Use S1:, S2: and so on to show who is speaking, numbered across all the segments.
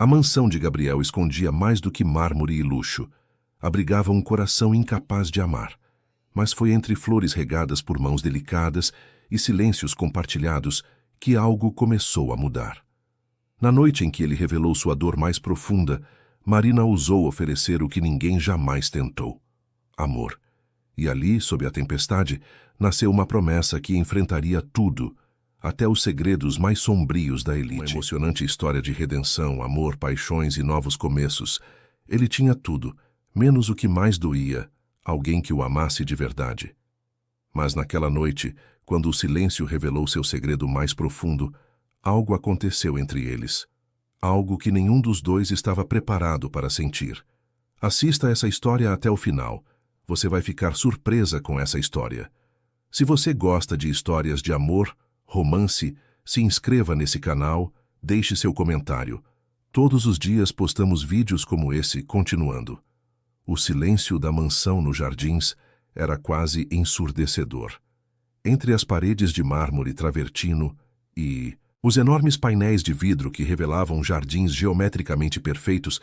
S1: A mansão de Gabriel escondia mais do que mármore e luxo. Abrigava um coração incapaz de amar. Mas foi entre flores regadas por mãos delicadas e silêncios compartilhados que algo começou a mudar. Na noite em que ele revelou sua dor mais profunda, Marina ousou oferecer o que ninguém jamais tentou: amor. E ali, sob a tempestade, nasceu uma promessa que enfrentaria tudo, até os segredos mais sombrios da elite. Uma emocionante história de redenção, amor, paixões e novos começos. Ele tinha tudo, menos o que mais doía: alguém que o amasse de verdade. Mas naquela noite, quando o silêncio revelou seu segredo mais profundo, algo aconteceu entre eles. Algo que nenhum dos dois estava preparado para sentir. Assista essa história até o final. Você vai ficar surpresa com essa história. Se você gosta de histórias de amor, romance, se inscreva nesse canal, deixe seu comentário. Todos os dias postamos vídeos como esse, continuando. O silêncio da mansão nos jardins era quase ensurdecedor. Entre as paredes de mármore travertino e os enormes painéis de vidro que revelavam jardins geometricamente perfeitos,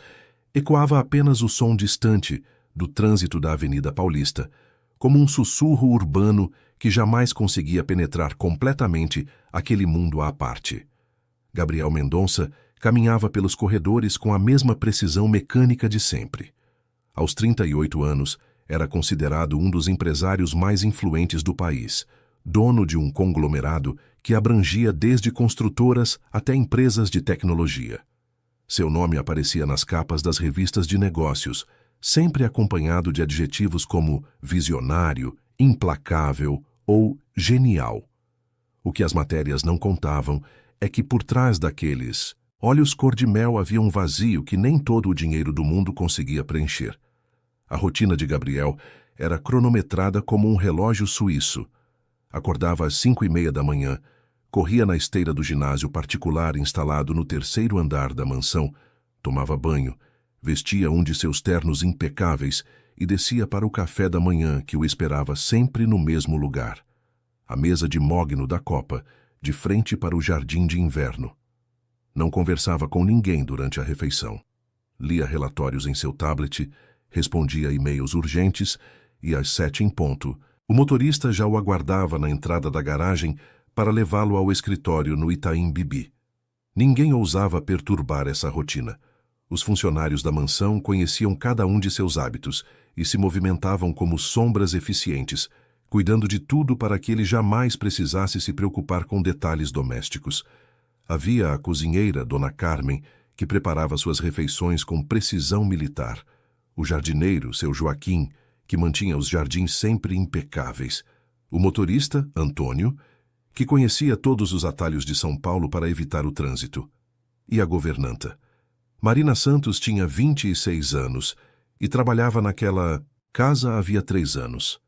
S1: ecoava apenas o som distante do trânsito da Avenida Paulista, como um sussurro urbano que jamais conseguia penetrar completamente aquele mundo à parte. Gabriel Mendonça caminhava pelos corredores com a mesma precisão mecânica de sempre. Aos 38 anos, era considerado um dos empresários mais influentes do país, dono de um conglomerado que abrangia desde construtoras até empresas de tecnologia. Seu nome aparecia nas capas das revistas de negócios, sempre acompanhado de adjetivos como visionário, implacável ou genial. O que as matérias não contavam é que por trás daqueles olhos cor-de-mel havia um vazio que nem todo o dinheiro do mundo conseguia preencher. A rotina de Gabriel era cronometrada como um relógio suíço. Acordava às 5:30 da manhã, corria na esteira do ginásio particular instalado no terceiro andar da mansão, tomava banho, vestia um de seus ternos impecáveis e descia para o café da manhã que o esperava sempre no mesmo lugar. A mesa de mogno da copa, de frente para o jardim de inverno. Não conversava com ninguém durante a refeição. Lia relatórios em seu tablet, respondia a e-mails urgentes e, às 7 em ponto, o motorista já o aguardava na entrada da garagem para levá-lo ao escritório no Itaim Bibi. Ninguém ousava perturbar essa rotina. Os funcionários da mansão conheciam cada um de seus hábitos e se movimentavam como sombras eficientes, cuidando de tudo para que ele jamais precisasse se preocupar com detalhes domésticos. Havia a cozinheira, Dona Carmen, que preparava suas refeições com precisão militar. O jardineiro, seu Joaquim, que mantinha os jardins sempre impecáveis. O motorista, Antônio, que conhecia todos os atalhos de São Paulo para evitar o trânsito. E a governanta. Marina Santos tinha 26 anos e trabalhava naquela casa havia 3 anos.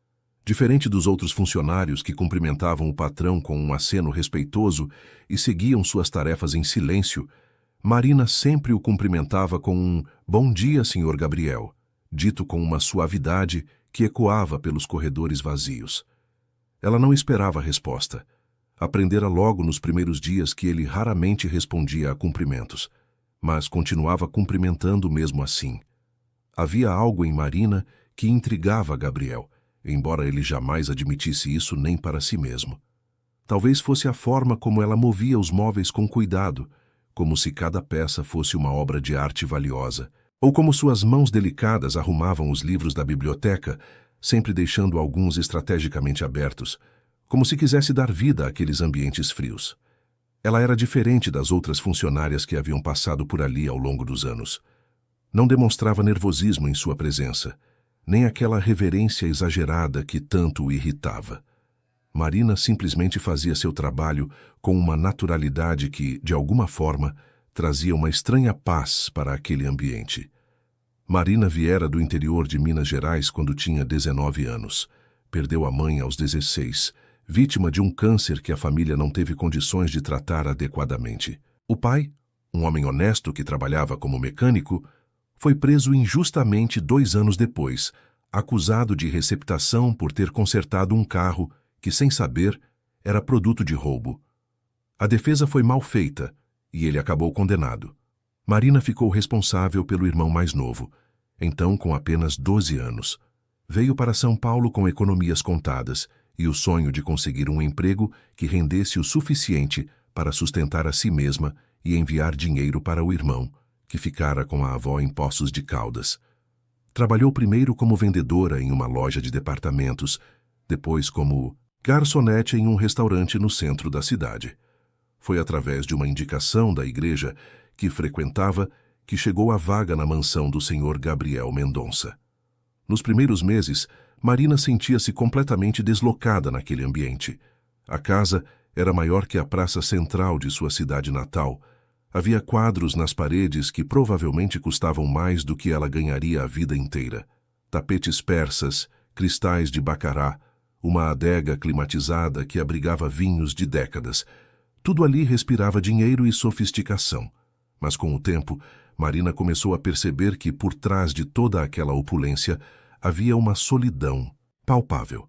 S1: Diferente dos outros funcionários que cumprimentavam o patrão com um aceno respeitoso e seguiam suas tarefas em silêncio, Marina sempre o cumprimentava com um "Bom dia, Sr. Gabriel", dito com uma suavidade que ecoava pelos corredores vazios. Ela não esperava a resposta. Aprendera logo nos primeiros dias que ele raramente respondia a cumprimentos, mas continuava cumprimentando mesmo assim. Havia algo em Marina que intrigava Gabriel, embora ele jamais admitisse isso nem para si mesmo. Talvez fosse a forma como ela movia os móveis com cuidado, como se cada peça fosse uma obra de arte valiosa, ou como suas mãos delicadas arrumavam os livros da biblioteca, sempre deixando alguns estrategicamente abertos, como se quisesse dar vida àqueles ambientes frios. Ela era diferente das outras funcionárias que haviam passado por ali ao longo dos anos. Não demonstrava nervosismo em sua presença, nem aquela reverência exagerada que tanto o irritava. Marina simplesmente fazia seu trabalho com uma naturalidade que, de alguma forma, trazia uma estranha paz para aquele ambiente. Marina viera do interior de Minas Gerais quando tinha 19 anos. Perdeu a mãe aos 16, vítima de um câncer que a família não teve condições de tratar adequadamente. O pai, um homem honesto que trabalhava como mecânico, foi preso injustamente 2 anos depois, acusado de receptação por ter consertado um carro que, sem saber, era produto de roubo. A defesa foi mal feita e ele acabou condenado. Marina ficou responsável pelo irmão mais novo, então com apenas 12 anos. Veio para São Paulo com economias contadas e o sonho de conseguir um emprego que rendesse o suficiente para sustentar a si mesma e enviar dinheiro para o irmão, que ficara com a avó em Poços de Caldas. Trabalhou primeiro como vendedora em uma loja de departamentos, depois como garçonete em um restaurante no centro da cidade. Foi através de uma indicação da igreja que frequentava que chegou à vaga na mansão do senhor Gabriel Mendonça. Nos primeiros meses, Marina sentia-se completamente deslocada naquele ambiente. A casa era maior que a praça central de sua cidade natal. Havia quadros nas paredes que provavelmente custavam mais do que ela ganharia a vida inteira. Tapetes persas, cristais de bacará, uma adega climatizada que abrigava vinhos de décadas. Tudo ali respirava dinheiro e sofisticação. Mas com o tempo, Marina começou a perceber que por trás de toda aquela opulência havia uma solidão palpável.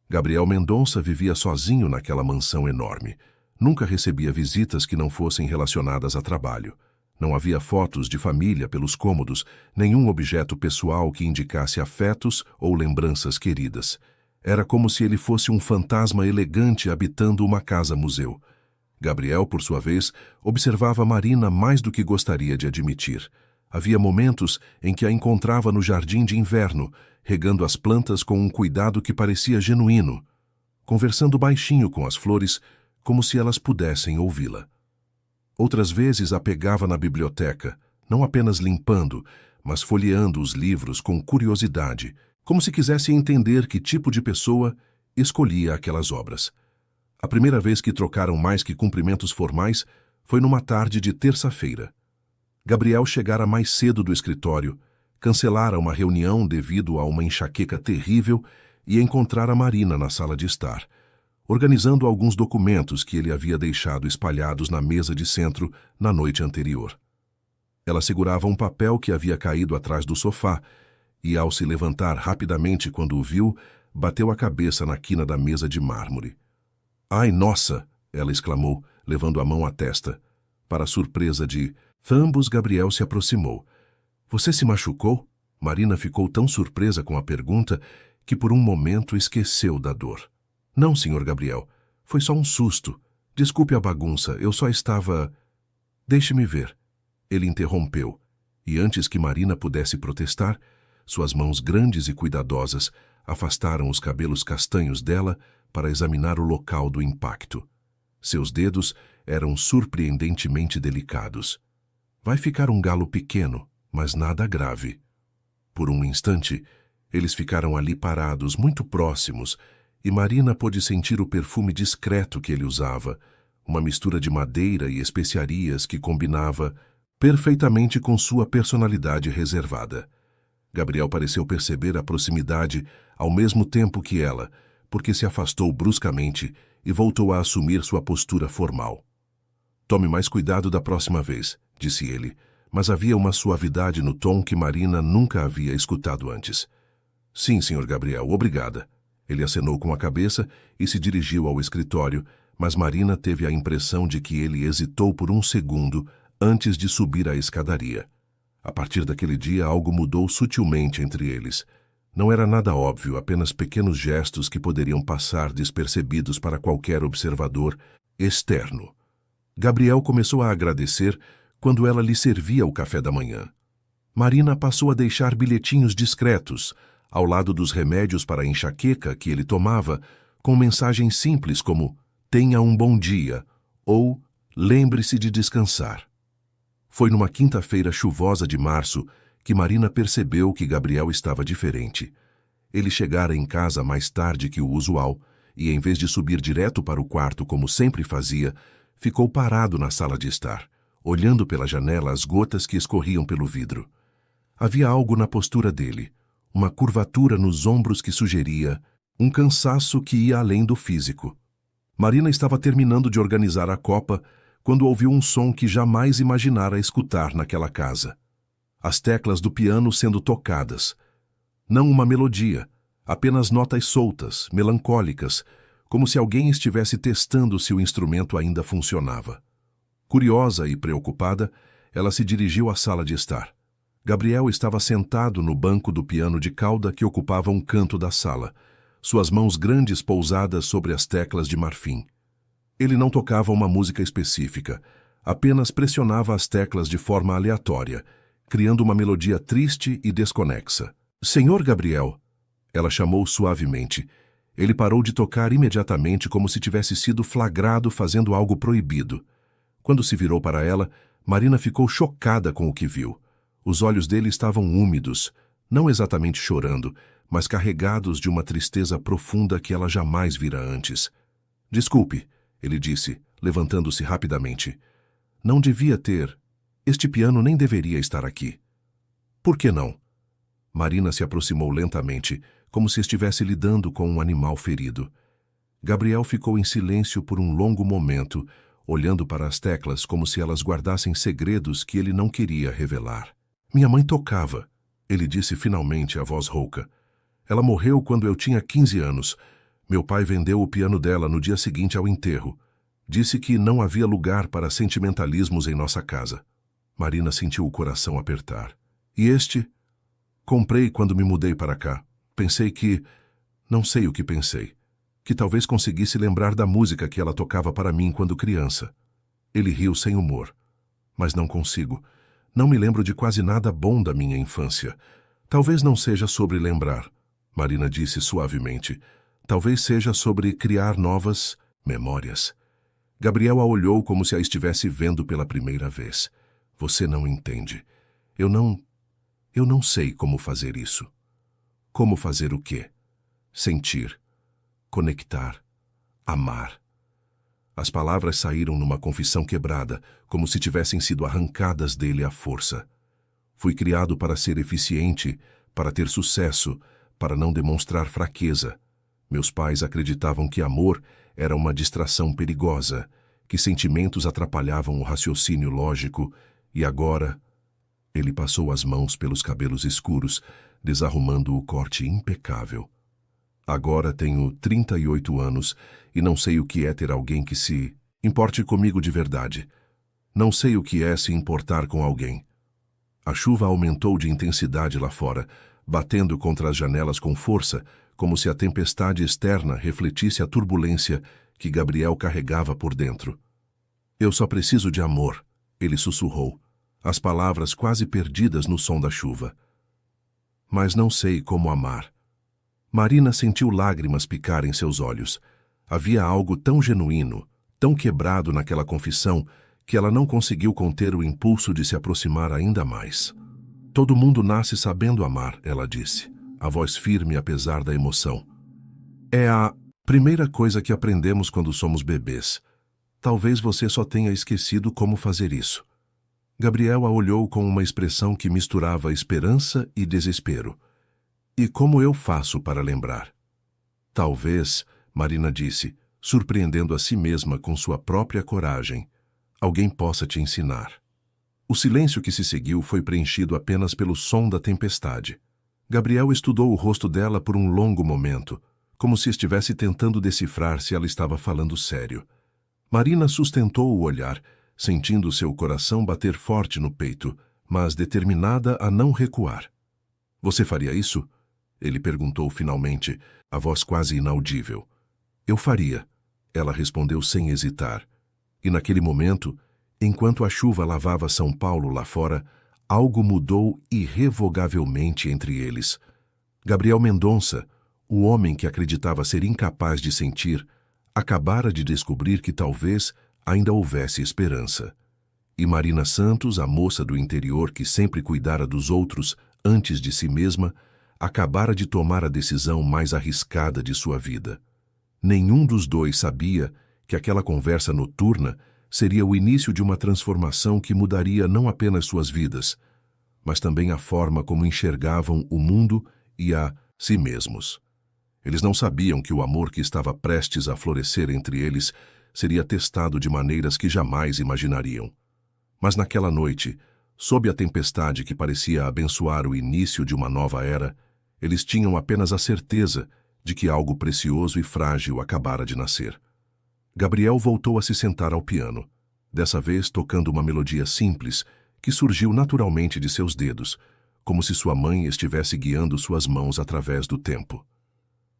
S1: Gabriel Mendonça vivia sozinho naquela mansão enorme. Nunca recebia visitas que não fossem relacionadas a trabalho. Não havia fotos de família pelos cômodos, nenhum objeto pessoal que indicasse afetos ou lembranças queridas. Era como se ele fosse um fantasma elegante habitando uma casa-museu. Gabriel, por sua vez, observava Marina mais do que gostaria de admitir. Havia momentos em que a encontrava no jardim de inverno, regando as plantas com um cuidado que parecia genuíno, conversando baixinho com as flores, como se elas pudessem ouvi-la. Outras vezes a pegava na biblioteca, não apenas limpando, mas folheando os livros com curiosidade, como se quisesse entender que tipo de pessoa escolhia aquelas obras. A primeira vez que trocaram mais que cumprimentos formais foi numa tarde de terça-feira. Gabriel chegara mais cedo do escritório, cancelara uma reunião devido a uma enxaqueca terrível e encontrara Marina na sala de estar, organizando alguns documentos que ele havia deixado espalhados na mesa de centro na noite anterior. Ela segurava um papel que havia caído atrás do sofá e, ao se levantar rapidamente quando o viu, bateu a cabeça na quina da mesa de mármore. "Ai, nossa!" ela exclamou, levando a mão à testa. Para surpresa de ambos, Gabriel se aproximou. "Você se machucou?" Marina ficou tão surpresa com a pergunta que por um momento esqueceu da dor. "Não, senhor Gabriel. Foi só um susto. Desculpe a bagunça, eu só estava..." "Deixe-me ver." Ele interrompeu, e antes que Marina pudesse protestar, suas mãos grandes e cuidadosas afastaram os cabelos castanhos dela para examinar o local do impacto. Seus dedos eram surpreendentemente delicados. "Vai ficar um galo pequeno, mas nada grave." Por um instante, eles ficaram ali parados, muito próximos, e Marina pôde sentir o perfume discreto que ele usava, uma mistura de madeira e especiarias que combinava perfeitamente com sua personalidade reservada. Gabriel pareceu perceber a proximidade ao mesmo tempo que ela, porque se afastou bruscamente e voltou a assumir sua postura formal. "Tome mais cuidado da próxima vez", disse ele, mas havia uma suavidade no tom que Marina nunca havia escutado antes. "Sim, senhor Gabriel, obrigada." Ele acenou com a cabeça e se dirigiu ao escritório, mas Marina teve a impressão de que ele hesitou por um segundo antes de subir a escadaria. A partir daquele dia, algo mudou sutilmente entre eles. Não era nada óbvio, apenas pequenos gestos que poderiam passar despercebidos para qualquer observador externo. Gabriel começou a agradecer quando ela lhe servia o café da manhã. Marina passou a deixar bilhetinhos discretos, ao lado dos remédios para a enxaqueca que ele tomava, com mensagens simples como "Tenha um bom dia" ou "Lembre-se de descansar." Foi numa quinta-feira chuvosa de março que Marina percebeu que Gabriel estava diferente. Ele chegara em casa mais tarde que o usual e, em vez de subir direto para o quarto como sempre fazia, ficou parado na sala de estar, olhando pela janela as gotas que escorriam pelo vidro. Havia algo na postura dele, uma curvatura nos ombros que sugeria um cansaço que ia além do físico. Marina estava terminando de organizar a copa quando ouviu um som que jamais imaginara escutar naquela casa. As teclas do piano sendo tocadas. Não uma melodia, apenas notas soltas, melancólicas, como se alguém estivesse testando se o instrumento ainda funcionava. Curiosa e preocupada, ela se dirigiu à sala de estar. Gabriel estava sentado no banco do piano de cauda que ocupava um canto da sala, suas mãos grandes pousadas sobre as teclas de marfim. Ele não tocava uma música específica, apenas pressionava as teclas de forma aleatória, criando uma melodia triste e desconexa. Senhor Gabriel, ela chamou suavemente. Ele parou de tocar imediatamente como se tivesse sido flagrado fazendo algo proibido. Quando se virou para ela, Marina ficou chocada com o que viu. Os olhos dele estavam úmidos, não exatamente chorando, mas carregados de uma tristeza profunda que ela jamais vira antes. Desculpe, ele disse, levantando-se rapidamente. Não devia ter. Este piano nem deveria estar aqui. Por que não? Marina se aproximou lentamente, como se estivesse lidando com um animal ferido. Gabriel ficou em silêncio por um longo momento, olhando para as teclas como se elas guardassem segredos que ele não queria revelar. Minha mãe tocava, ele disse finalmente, a voz rouca. Ela morreu quando eu tinha 15 anos. Meu pai vendeu o piano dela no dia seguinte ao enterro. Disse que não havia lugar para sentimentalismos em nossa casa. Marina sentiu o coração apertar. E este? Comprei quando me mudei para cá. Pensei que... Não sei o que pensei. Que talvez conseguisse lembrar da música que ela tocava para mim quando criança. Ele riu sem humor. Mas não consigo. Não me lembro de quase nada bom da minha infância. Talvez não seja sobre lembrar, Marina disse suavemente. Talvez seja sobre criar novas memórias. Gabriel a olhou como se a estivesse vendo pela primeira vez. Você não entende. Eu não sei como fazer isso. Como fazer o quê? Sentir, conectar, amar. As palavras saíram numa confissão quebrada, como se tivessem sido arrancadas dele à força. Fui criado para ser eficiente, para ter sucesso, para não demonstrar fraqueza. Meus pais acreditavam que amor era uma distração perigosa, que sentimentos atrapalhavam o raciocínio lógico, e agora... Ele passou as mãos pelos cabelos escuros, desarrumando o corte impecável. Agora tenho 38 anos e não sei o que é ter alguém que se importe comigo de verdade. Não sei o que é se importar com alguém. A chuva aumentou de intensidade lá fora, batendo contra as janelas com força, como se a tempestade externa refletisse a turbulência que Gabriel carregava por dentro. Eu só preciso de amor, ele sussurrou, as palavras quase perdidas no som da chuva. Mas não sei como amar. Marina sentiu lágrimas picar em seus olhos. Havia algo tão genuíno, tão quebrado naquela confissão, que ela não conseguiu conter o impulso de se aproximar ainda mais. Todo mundo nasce sabendo amar, ela disse, a voz firme apesar da emoção. É a primeira coisa que aprendemos quando somos bebês. Talvez você só tenha esquecido como fazer isso. Gabriel a olhou com uma expressão que misturava esperança e desespero. E como eu faço para lembrar? Talvez, Marina disse, surpreendendo a si mesma com sua própria coragem, alguém possa te ensinar. O silêncio que se seguiu foi preenchido apenas pelo som da tempestade. Gabriel estudou o rosto dela por um longo momento, como se estivesse tentando decifrar se ela estava falando sério. Marina sustentou o olhar, sentindo seu coração bater forte no peito, mas determinada a não recuar. Você faria isso? Ele perguntou finalmente, a voz quase inaudível. Eu faria, ela respondeu sem hesitar. E naquele momento, enquanto a chuva lavava São Paulo lá fora, algo mudou irrevogavelmente entre eles. Gabriel Mendonça, o homem que acreditava ser incapaz de sentir, acabara de descobrir que talvez ainda houvesse esperança. E Marina Santos, a moça do interior que sempre cuidara dos outros antes de si mesma, acabara de tomar a decisão mais arriscada de sua vida. Nenhum dos dois sabia que aquela conversa noturna seria o início de uma transformação que mudaria não apenas suas vidas, mas também a forma como enxergavam o mundo e a si mesmos. Eles não sabiam que o amor que estava prestes a florescer entre eles seria testado de maneiras que jamais imaginariam. Mas naquela noite, sob a tempestade que parecia abençoar o início de uma nova era, eles tinham apenas a certeza de que algo precioso e frágil acabara de nascer. Gabriel voltou a se sentar ao piano, dessa vez tocando uma melodia simples que surgiu naturalmente de seus dedos, como se sua mãe estivesse guiando suas mãos através do tempo.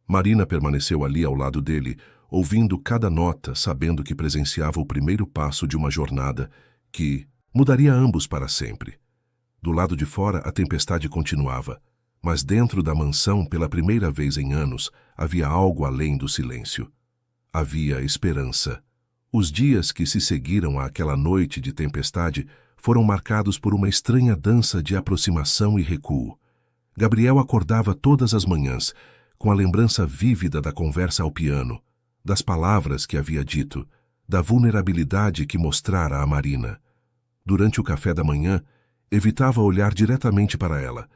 S1: Marina permaneceu ali ao lado dele, ouvindo cada nota, sabendo que presenciava o primeiro passo de uma jornada que mudaria ambos para sempre. Do lado de fora, a tempestade continuava, mas dentro da mansão, pela primeira vez em anos, havia algo além do silêncio. Havia esperança. Os dias que se seguiram àquela noite de tempestade foram marcados por uma estranha dança de aproximação e recuo. Gabriel acordava todas as manhãs, com a lembrança vívida da conversa ao piano, das palavras que havia dito, da vulnerabilidade que mostrara a Marina. Durante o café da manhã, evitava olhar diretamente para ela,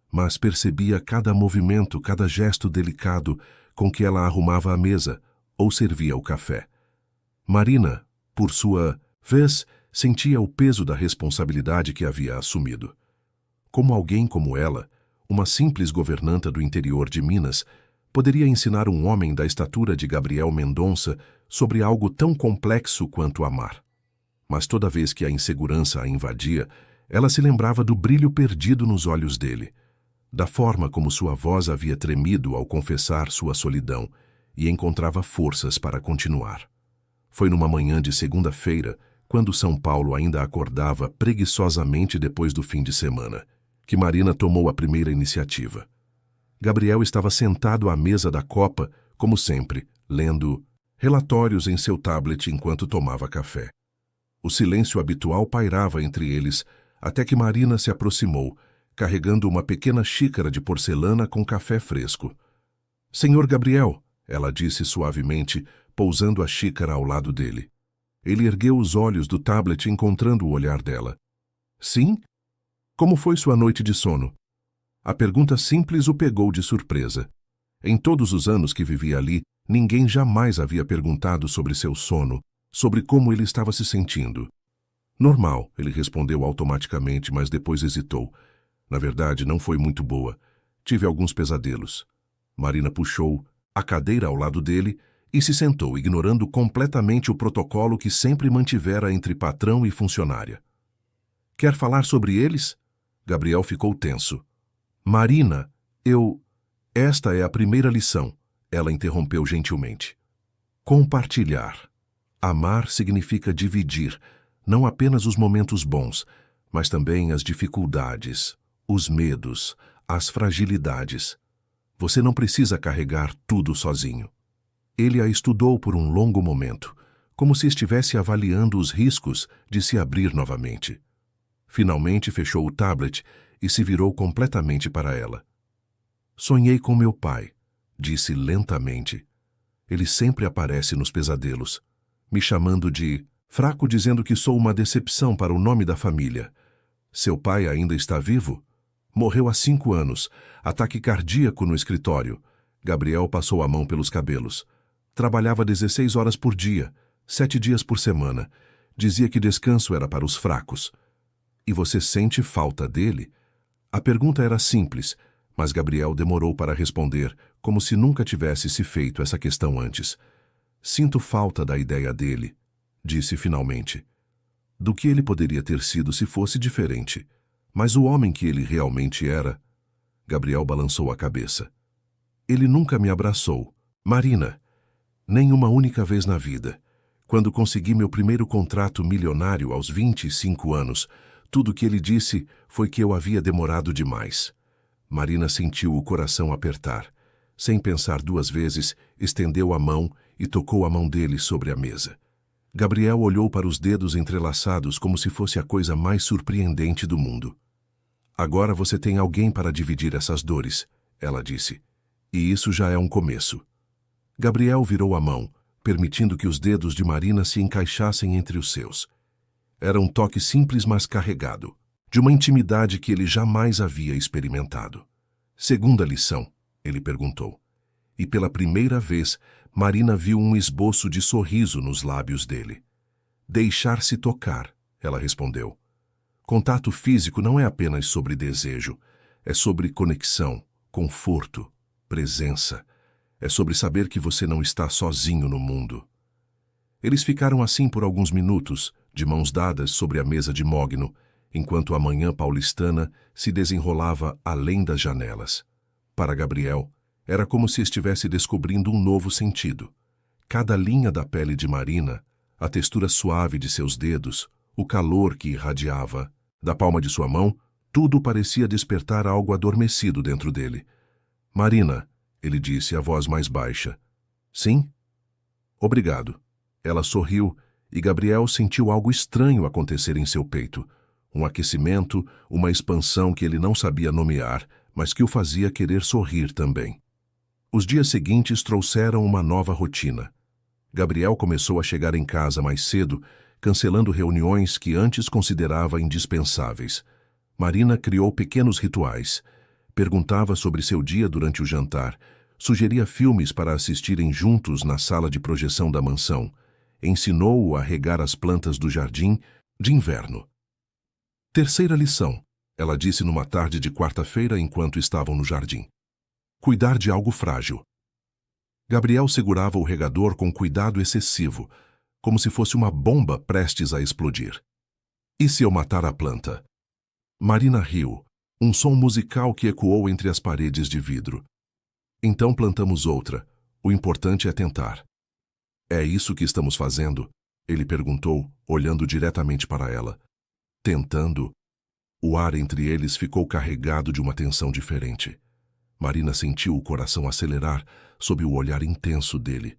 S1: mas percebia cada movimento, cada gesto delicado com que ela arrumava a mesa ou servia o café. Marina, por sua vez, sentia o peso da responsabilidade que havia assumido. Como alguém como ela, uma simples governanta do interior de Minas, poderia ensinar um homem da estatura de Gabriel Mendonça sobre algo tão complexo quanto amar? Mas toda vez que a insegurança a invadia, ela se lembrava do brilho perdido nos olhos dele, da forma como sua voz havia tremido ao confessar sua solidão, e encontrava forças para continuar. Foi numa manhã de segunda-feira, quando São Paulo ainda acordava preguiçosamente depois do fim de semana, que Marina tomou a primeira iniciativa. Gabriel estava sentado à mesa da copa, como sempre, lendo relatórios em seu tablet enquanto tomava café. O silêncio habitual pairava entre eles, até que Marina se aproximou, carregando uma pequena xícara de porcelana com café fresco. "Senhor Gabriel", ela disse suavemente, pousando a xícara ao lado dele. Ele ergueu os olhos do tablet encontrando o olhar dela. "Sim? Como foi sua noite de sono?" A pergunta simples o pegou de surpresa. Em todos os anos que vivia ali, ninguém jamais havia perguntado sobre seu sono, sobre como ele estava se sentindo. "Normal", ele respondeu automaticamente, mas depois hesitou. "Na verdade, não foi muito boa. Tive alguns pesadelos." Marina puxou a cadeira ao lado dele e se sentou, ignorando completamente o protocolo que sempre mantivera entre patrão e funcionária. "Quer falar sobre eles?" Gabriel ficou tenso. "Marina, Esta é a primeira lição", ela interrompeu gentilmente. "Compartilhar. Amar significa dividir, não apenas os momentos bons, mas também as dificuldades, os medos, as fragilidades. Você não precisa carregar tudo sozinho." Ele a estudou por um longo momento, como se estivesse avaliando os riscos de se abrir novamente. Finalmente fechou o tablet e se virou completamente para ela. "Sonhei com meu pai", disse lentamente. "Ele sempre aparece nos pesadelos, me chamando de fraco, dizendo que sou uma decepção para o nome da família. Seu pai ainda está vivo? Morreu há 5 anos, ataque cardíaco no escritório." Gabriel passou a mão pelos cabelos. "Trabalhava 16 horas por dia, 7 dias por semana. Dizia que descanso era para os fracos." "E você sente falta dele?" A pergunta era simples, mas Gabriel demorou para responder, como se nunca tivesse se feito essa questão antes. "Sinto falta da ideia dele", disse finalmente. "Do que ele poderia ter sido se fosse diferente. Mas o homem que ele realmente era..." Gabriel balançou a cabeça. "Ele nunca me abraçou, Marina. Nem uma única vez na vida. Quando consegui meu primeiro contrato milionário aos 25 anos, tudo que ele disse foi que eu havia demorado demais." Marina sentiu o coração apertar. Sem pensar 2 vezes, estendeu a mão e tocou a mão dele sobre a mesa. Gabriel olhou para os dedos entrelaçados como se fosse a coisa mais surpreendente do mundo. "Agora você tem alguém para dividir essas dores", ela disse. "E isso já é um começo." Gabriel virou a mão, permitindo que os dedos de Marina se encaixassem entre os seus. Era um toque simples, mas carregado, de uma intimidade que ele jamais havia experimentado. "Segunda lição?", ele perguntou. E pela primeira vez, Marina viu um esboço de sorriso nos lábios dele. "Deixar-se tocar", ela respondeu. "Contato físico não é apenas sobre desejo, é sobre conexão, conforto, presença. É sobre saber que você não está sozinho no mundo." Eles ficaram assim por alguns minutos, de mãos dadas sobre a mesa de mogno, enquanto a manhã paulistana se desenrolava além das janelas. Para Gabriel, era como se estivesse descobrindo um novo sentido. Cada linha da pele de Marina, a textura suave de seus dedos, o calor que irradiava da palma de sua mão, tudo parecia despertar algo adormecido dentro dele. Marina, ele disse, a voz mais baixa. Sim? Obrigado. Ela sorriu e Gabriel sentiu algo estranho acontecer em seu peito. Um aquecimento, uma expansão que ele não sabia nomear, mas que o fazia querer sorrir também. Os dias seguintes trouxeram uma nova rotina. Gabriel começou a chegar em casa mais cedo, cancelando reuniões que antes considerava indispensáveis. Marina criou pequenos rituais. Perguntava sobre seu dia durante o jantar, sugeria filmes para assistirem juntos na sala de projeção da mansão. Ensinou-o a regar as plantas do jardim de inverno. Terceira lição, ela disse numa tarde de quarta-feira enquanto estavam no jardim. Cuidar de algo frágil. Gabriel segurava o regador com cuidado excessivo, como se fosse uma bomba prestes a explodir. E se eu matar a planta? Marina riu, um som musical que ecoou entre as paredes de vidro. Então plantamos outra. O importante é tentar. É isso que estamos fazendo? Ele perguntou, olhando diretamente para ela. Tentando. O ar entre eles ficou carregado de uma tensão diferente. Marina sentiu o coração acelerar sob o olhar intenso dele.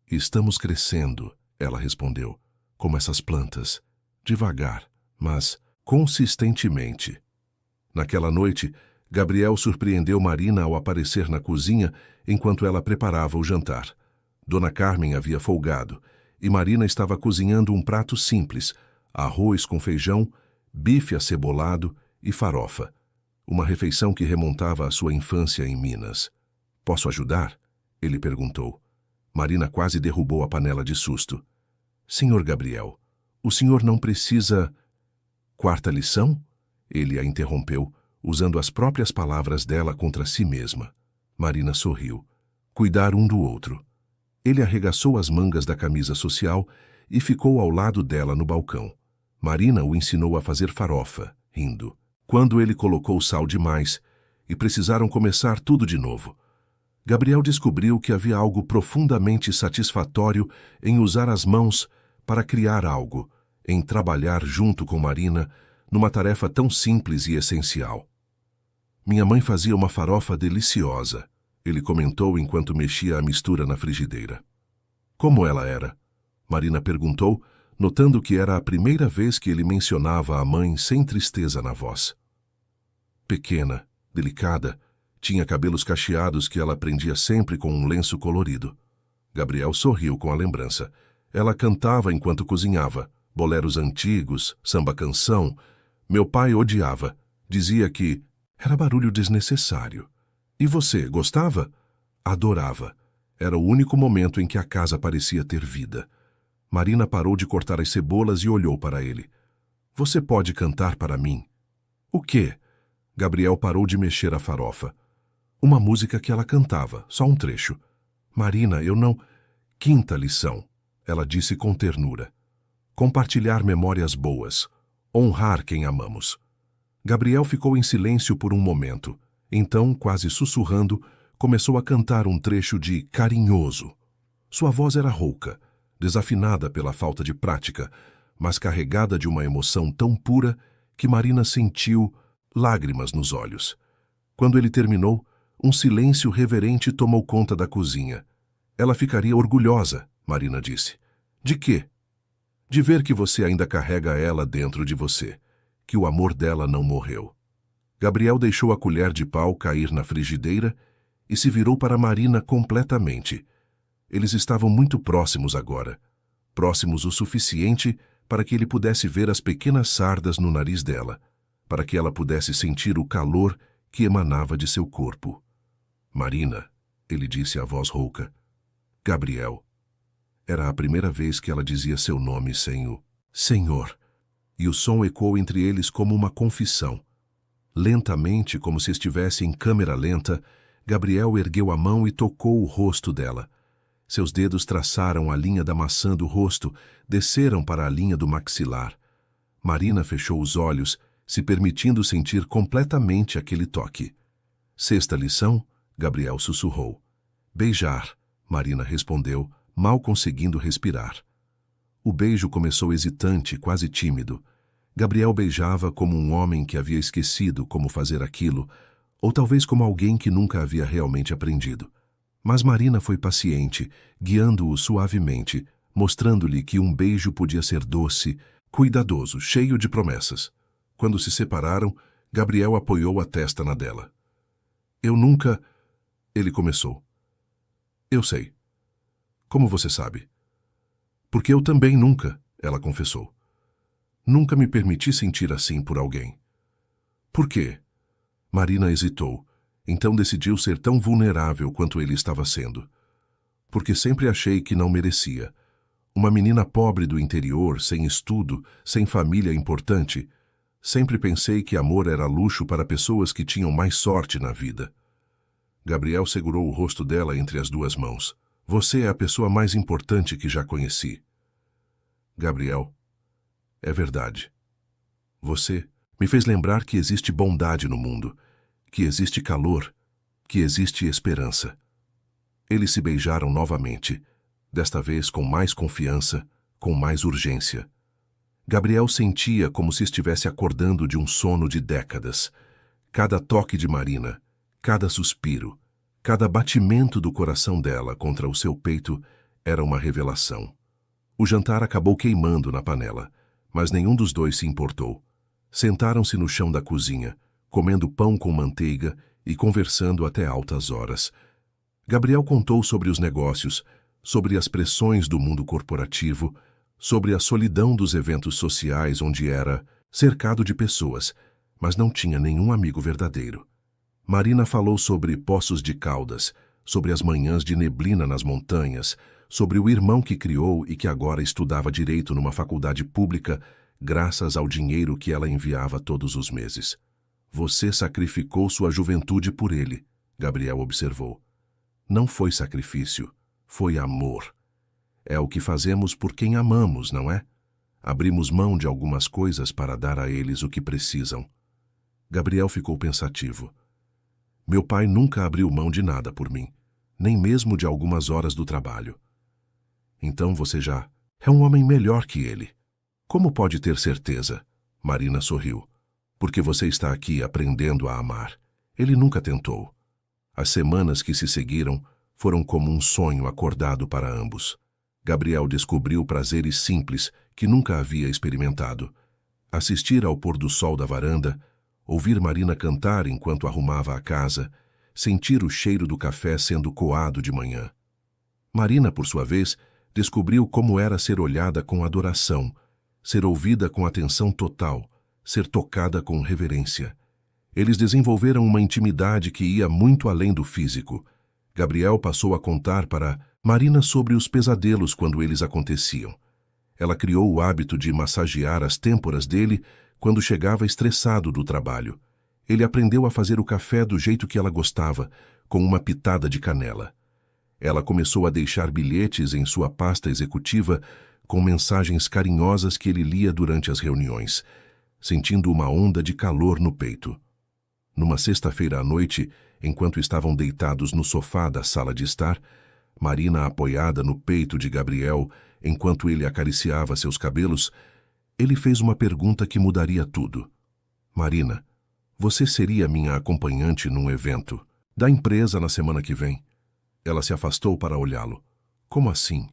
S1: Estamos crescendo, ela respondeu, como essas plantas. Devagar, mas consistentemente. Naquela noite, Gabriel surpreendeu Marina ao aparecer na cozinha enquanto ela preparava o jantar. Dona Carmen havia folgado e Marina estava cozinhando um prato simples, arroz com feijão, bife acebolado e farofa. Uma refeição que remontava à sua infância em Minas. Posso ajudar? Ele perguntou. Marina quase derrubou a panela de susto. Senhor Gabriel, o senhor não precisa... Quarta lição? Ele a interrompeu, usando as próprias palavras dela contra si mesma. Marina sorriu. Cuidar um do outro. Ele arregaçou as mangas da camisa social e ficou ao lado dela no balcão. Marina o ensinou a fazer farofa, rindo. Quando ele colocou sal demais, e precisaram começar tudo de novo. Gabriel descobriu que havia algo profundamente satisfatório em usar as mãos para criar algo, em trabalhar junto com Marina, numa tarefa tão simples e essencial. Minha mãe fazia uma farofa deliciosa, ele comentou enquanto mexia a mistura na frigideira. Como ela era? Marina perguntou, notando que era a primeira vez que ele mencionava a mãe sem tristeza na voz. Pequena, delicada, tinha cabelos cacheados que ela prendia sempre com um lenço colorido. Gabriel sorriu com a lembrança. Ela cantava enquanto cozinhava, boleros antigos, samba-canção. Meu pai odiava. Dizia que era barulho desnecessário. E você, gostava? Adorava. Era o único momento em que a casa parecia ter vida. Marina parou de cortar as cebolas e olhou para ele. Você pode cantar para mim? O quê? Gabriel parou de mexer a farofa. Uma música que ela cantava, só um trecho. Marina, eu não... Quinta lição, ela disse com ternura. Compartilhar memórias boas. Honrar quem amamos. Gabriel ficou em silêncio por um momento. Então, quase sussurrando, começou a cantar um trecho de Carinhoso. Sua voz era rouca, desafinada pela falta de prática, mas carregada de uma emoção tão pura que Marina sentiu lágrimas nos olhos. Quando ele terminou, um silêncio reverente tomou conta da cozinha. Ela ficaria orgulhosa, Marina disse. De quê? De ver que você ainda carrega ela dentro de você, que o amor dela não morreu. Gabriel deixou a colher de pau cair na frigideira e se virou para Marina completamente. Eles estavam muito próximos agora, próximos o suficiente para que ele pudesse ver as pequenas sardas no nariz dela, para que ela pudesse sentir o calor que emanava de seu corpo. Marina, ele disse a voz rouca. Gabriel. Era a primeira vez que ela dizia seu nome sem o Senhor, e o som ecoou entre eles como uma confissão. Lentamente, como se estivesse em câmera lenta, Gabriel ergueu a mão e tocou o rosto dela. Seus dedos traçaram a linha da maçã do rosto, desceram para a linha do maxilar. Marina fechou os olhos se permitindo sentir completamente aquele toque. Sexta lição, Gabriel sussurrou. Beijar, Marina respondeu, mal conseguindo respirar. O beijo começou hesitante, quase tímido. Gabriel beijava como um homem que havia esquecido como fazer aquilo, ou talvez como alguém que nunca havia realmente aprendido. Mas Marina foi paciente, guiando-o suavemente, mostrando-lhe que um beijo podia ser doce, cuidadoso, cheio de promessas. Quando se separaram, Gabriel apoiou a testa na dela. Eu nunca... Ele começou. Eu sei. Como você sabe? Porque eu também nunca, ela confessou. Nunca me permiti sentir assim por alguém. Por quê? Marina hesitou, então decidiu ser tão vulnerável quanto ele estava sendo. Porque sempre achei que não merecia. Uma menina pobre do interior, sem estudo, sem família importante. Sempre pensei que amor era luxo para pessoas que tinham mais sorte na vida. Gabriel segurou o rosto dela entre as duas mãos. Você é a pessoa mais importante que já conheci. Gabriel, é verdade. Você me fez lembrar que existe bondade no mundo, que existe calor, que existe esperança. Eles se beijaram novamente, desta vez com mais confiança, com mais urgência. Gabriel sentia como se estivesse acordando de um sono de décadas. Cada toque de Marina, cada suspiro, cada batimento do coração dela contra o seu peito era uma revelação. O jantar acabou queimando na panela, mas nenhum dos dois se importou. Sentaram-se no chão da cozinha, comendo pão com manteiga e conversando até altas horas. Gabriel contou sobre os negócios, sobre as pressões do mundo corporativo, sobre a solidão dos eventos sociais onde era cercado de pessoas, mas não tinha nenhum amigo verdadeiro. Marina falou sobre Poços de Caldas, sobre as manhãs de neblina nas montanhas, sobre o irmão que criou e que agora estudava direito numa faculdade pública, graças ao dinheiro que ela enviava todos os meses. Você sacrificou sua juventude por ele, Gabriel observou. Não foi sacrifício, foi amor. É o que fazemos por quem amamos, não é? Abrimos mão de algumas coisas para dar a eles o que precisam. Gabriel ficou pensativo. Meu pai nunca abriu mão de nada por mim, nem mesmo de algumas horas do trabalho. Então você já é um homem melhor que ele. Como pode ter certeza? Marina sorriu. Porque você está aqui aprendendo a amar. Ele nunca tentou. As semanas que se seguiram foram como um sonho acordado para ambos. Gabriel descobriu prazeres simples que nunca havia experimentado. Assistir ao pôr do sol da varanda, ouvir Marina cantar enquanto arrumava a casa, sentir o cheiro do café sendo coado de manhã. Marina, por sua vez, descobriu como era ser olhada com adoração, ser ouvida com atenção total, ser tocada com reverência. Eles desenvolveram uma intimidade que ia muito além do físico. Gabriel passou a contar para Marina sobre os pesadelos quando eles aconteciam. Ela criou o hábito de massagear as têmporas dele quando chegava estressado do trabalho. Ele aprendeu a fazer o café do jeito que ela gostava, com uma pitada de canela. Ela começou a deixar bilhetes em sua pasta executiva com mensagens carinhosas que ele lia durante as reuniões, sentindo uma onda de calor no peito. Numa sexta-feira à noite, enquanto estavam deitados no sofá da sala de estar, Marina apoiada no peito de Gabriel, enquanto ele acariciava seus cabelos, ele fez uma pergunta que mudaria tudo. Marina, você seria minha acompanhante num evento da empresa na semana que vem? Ela se afastou para olhá-lo. Como assim?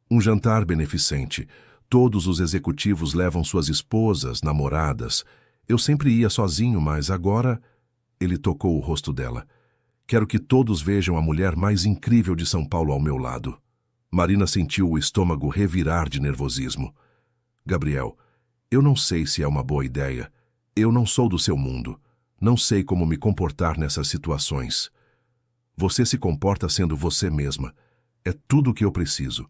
S1: Um jantar beneficente. Todos os executivos levam suas esposas, namoradas. Eu sempre ia sozinho, mas agora... Ele tocou o rosto dela. Quero que todos vejam a mulher mais incrível de São Paulo ao meu lado. Marina sentiu o estômago revirar de nervosismo. Gabriel, eu não sei se é uma boa ideia. Eu não sou do seu mundo. Não sei como me comportar nessas situações. Você se comporta sendo você mesma. É tudo o que eu preciso.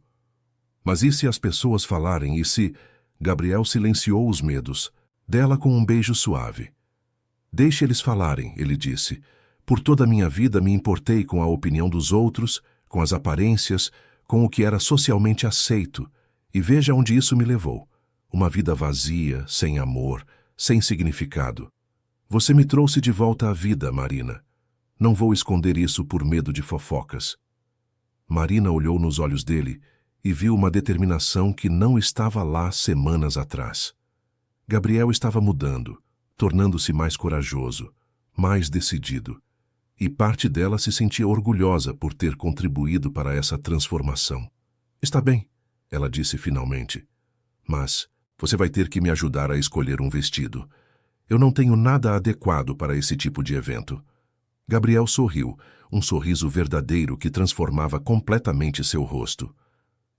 S1: Mas e se as pessoas falarem e se... Gabriel silenciou os medos, dela com um beijo suave. Deixe eles falarem, ele disse. Por toda a minha vida me importei com a opinião dos outros, com as aparências, com o que era socialmente aceito. E veja onde isso me levou. Uma vida vazia, sem amor, sem significado. Você me trouxe de volta à vida, Marina. Não vou esconder isso por medo de fofocas. Marina olhou nos olhos dele e viu uma determinação que não estava lá semanas atrás. Gabriel estava mudando, tornando-se mais corajoso, mais decidido. E parte dela se sentia orgulhosa por ter contribuído para essa transformação. Está bem, ela disse finalmente. Mas você vai ter que me ajudar a escolher um vestido. Eu não tenho nada adequado para esse tipo de evento. Gabriel sorriu, um sorriso verdadeiro que transformava completamente seu rosto.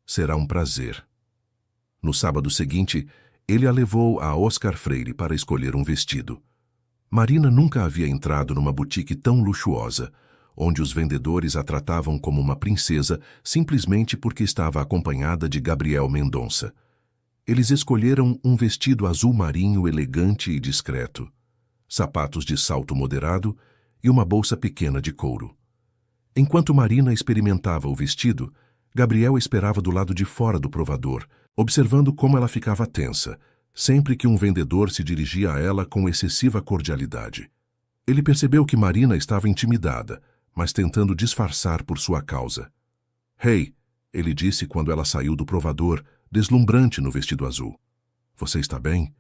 S1: Será um prazer. No sábado seguinte, ele a levou a Oscar Freire para escolher um vestido. Marina nunca havia entrado numa boutique tão luxuosa, onde os vendedores a tratavam como uma princesa simplesmente porque estava acompanhada de Gabriel Mendonça. Eles escolheram um vestido azul marinho elegante e discreto, sapatos de salto moderado e uma bolsa pequena de couro. Enquanto Marina experimentava o vestido, Gabriel esperava do lado de fora do provador, observando como ela ficava tensa, sempre que um vendedor se dirigia a ela com excessiva cordialidade. Ele percebeu que Marina estava intimidada, mas tentando disfarçar por sua causa. "Hey", ele disse quando ela saiu do provador, deslumbrante no vestido azul. "Você está bem?"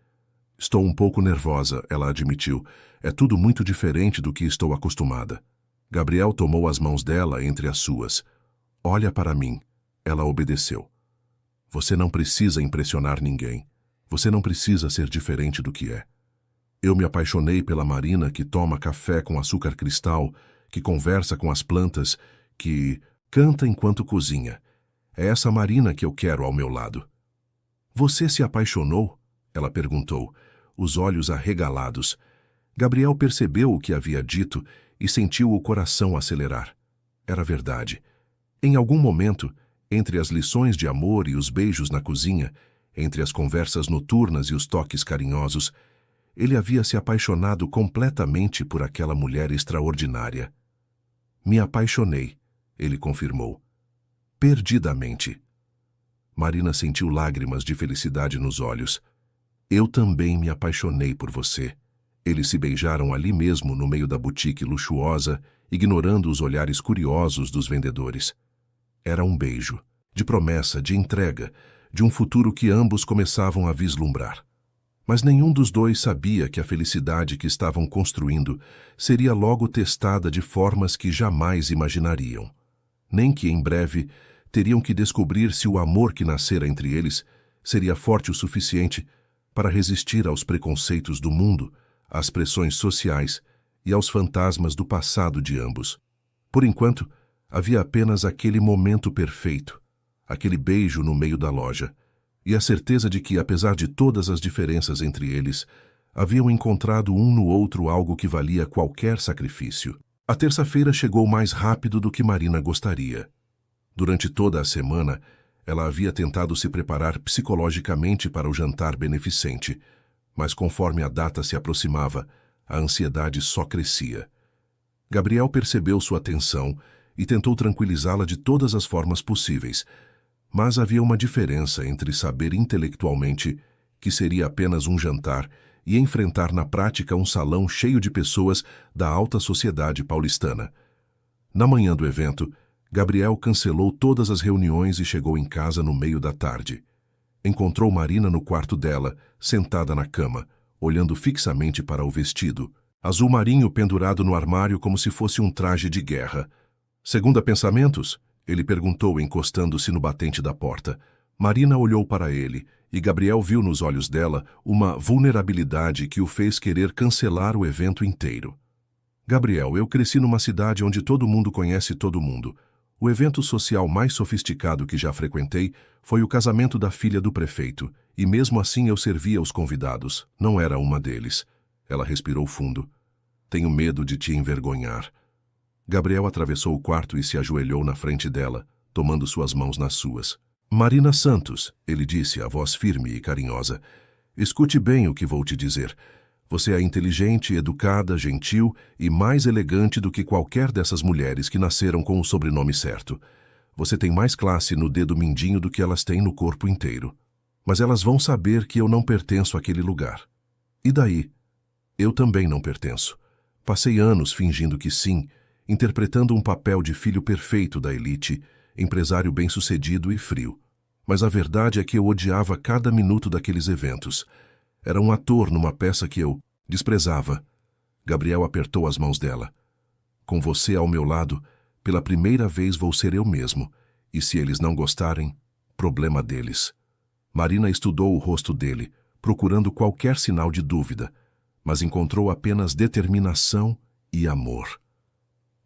S1: "Estou um pouco nervosa", ela admitiu. "É tudo muito diferente do que estou acostumada." Gabriel tomou as mãos dela entre as suas. "Olha para mim." Ela obedeceu. "Você não precisa impressionar ninguém. Você não precisa ser diferente do que é. Eu me apaixonei pela Marina que toma café com açúcar cristal, que conversa com as plantas, que canta enquanto cozinha. É essa Marina que eu quero ao meu lado." "Você se apaixonou?" ela perguntou, os olhos arregalados. Gabriel percebeu o que havia dito e sentiu o coração acelerar. Era verdade. Em algum momento, entre as lições de amor e os beijos na cozinha, entre as conversas noturnas e os toques carinhosos, ele havia se apaixonado completamente por aquela mulher extraordinária. "Me apaixonei", ele confirmou. "Perdidamente." Marina sentiu lágrimas de felicidade nos olhos. "Eu também me apaixonei por você." Eles se beijaram ali mesmo no meio da boutique luxuosa, ignorando os olhares curiosos dos vendedores. Era um beijo, de promessa, de entrega, de um futuro que ambos começavam a vislumbrar. Mas nenhum dos dois sabia que a felicidade que estavam construindo seria logo testada de formas que jamais imaginariam. Nem que, em breve, teriam que descobrir se o amor que nascera entre eles seria forte o suficiente para resistir aos preconceitos do mundo, às pressões sociais e aos fantasmas do passado de ambos. Por enquanto, havia apenas aquele momento perfeito, aquele beijo no meio da loja, e a certeza de que, apesar de todas as diferenças entre eles, haviam encontrado um no outro algo que valia qualquer sacrifício. A terça-feira chegou mais rápido do que Marina gostaria. Durante toda a semana, ela havia tentado se preparar psicologicamente para o jantar beneficente, mas conforme a data se aproximava, a ansiedade só crescia. Gabriel percebeu sua tensão e tentou tranquilizá-la de todas as formas possíveis, mas havia uma diferença entre saber intelectualmente que seria apenas um jantar e enfrentar na prática um salão cheio de pessoas da alta sociedade paulistana. Na manhã do evento, Gabriel cancelou todas as reuniões e chegou em casa no meio da tarde. Encontrou Marina no quarto dela, sentada na cama, olhando fixamente para o vestido, azul marinho pendurado no armário como se fosse um traje de guerra. "Segunda pensamentos?" ele perguntou, encostando-se no batente da porta. Marina olhou para ele, e Gabriel viu nos olhos dela uma vulnerabilidade que o fez querer cancelar o evento inteiro. "Gabriel, eu cresci numa cidade onde todo mundo conhece todo mundo. O evento social mais sofisticado que já frequentei foi o casamento da filha do prefeito, e mesmo assim eu servia os convidados. Não era uma deles." Ela respirou fundo. "Tenho medo de te envergonhar." Gabriel atravessou o quarto e se ajoelhou na frente dela, tomando suas mãos nas suas. "Marina Santos", ele disse, a voz firme e carinhosa, "escute bem o que vou te dizer. Você é inteligente, educada, gentil e mais elegante do que qualquer dessas mulheres que nasceram com o sobrenome certo. Você tem mais classe no dedo mindinho do que elas têm no corpo inteiro. Mas elas vão saber que eu não pertenço àquele lugar. E daí? Eu também não pertenço. Passei anos fingindo que sim, interpretando um papel de filho perfeito da elite, empresário bem-sucedido e frio. Mas a verdade é que eu odiava cada minuto daqueles eventos. Era um ator numa peça que eu desprezava. Gabriel apertou as mãos dela. Com você ao meu lado, pela primeira vez vou ser eu mesmo. E se eles não gostarem, problema deles. Marina estudou o rosto dele, procurando qualquer sinal de dúvida, mas encontrou apenas determinação e amor.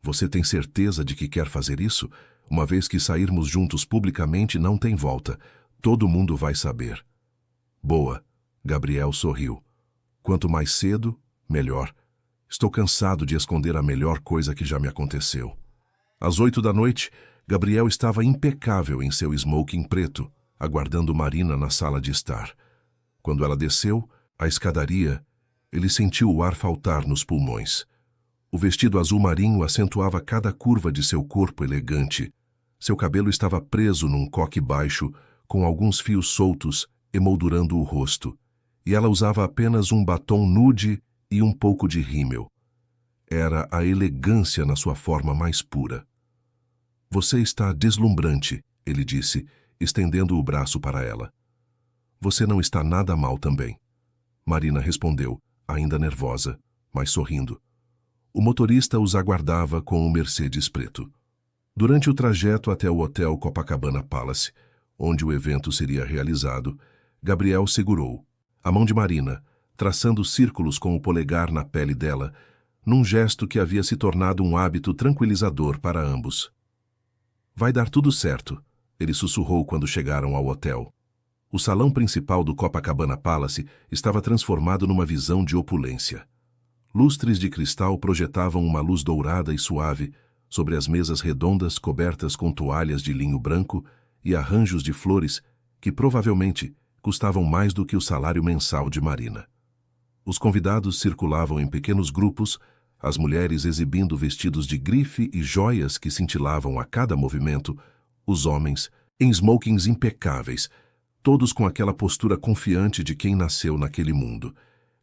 S1: Você tem certeza de que quer fazer isso? Uma vez que sairmos juntos publicamente, não tem volta. Todo mundo vai saber. Boa. Gabriel sorriu. Quanto mais cedo, melhor. Estou cansado de esconder a melhor coisa que já me aconteceu. Às 8 da noite, Gabriel estava impecável em seu smoking preto, aguardando Marina na sala de estar. Quando ela desceu, a escadaria, ele sentiu o ar faltar nos pulmões. O vestido azul marinho acentuava cada curva de seu corpo elegante. Seu cabelo estava preso num coque baixo, com alguns fios soltos, emoldurando o rosto. E ela usava apenas um batom nude e um pouco de rímel. Era a elegância na sua forma mais pura. Você está deslumbrante, ele disse, estendendo o braço para ela. Você não está nada mal também. Marina respondeu, ainda nervosa, mas sorrindo. O motorista os aguardava com o Mercedes preto. Durante o trajeto até o hotel Copacabana Palace, onde o evento seria realizado, Gabriel segurou a mão de Marina, traçando círculos com o polegar na pele dela, num gesto que havia se tornado um hábito tranquilizador para ambos. Vai dar tudo certo, ele sussurrou quando chegaram ao hotel. O salão principal do Copacabana Palace estava transformado numa visão de opulência. Lustres de cristal projetavam uma luz dourada e suave sobre as mesas redondas cobertas com toalhas de linho branco e arranjos de flores que provavelmente custavam mais do que o salário mensal de Marina. Os convidados circulavam em pequenos grupos, as mulheres exibindo vestidos de grife e joias que cintilavam a cada movimento, os homens em smokings impecáveis, todos com aquela postura confiante de quem nasceu naquele mundo.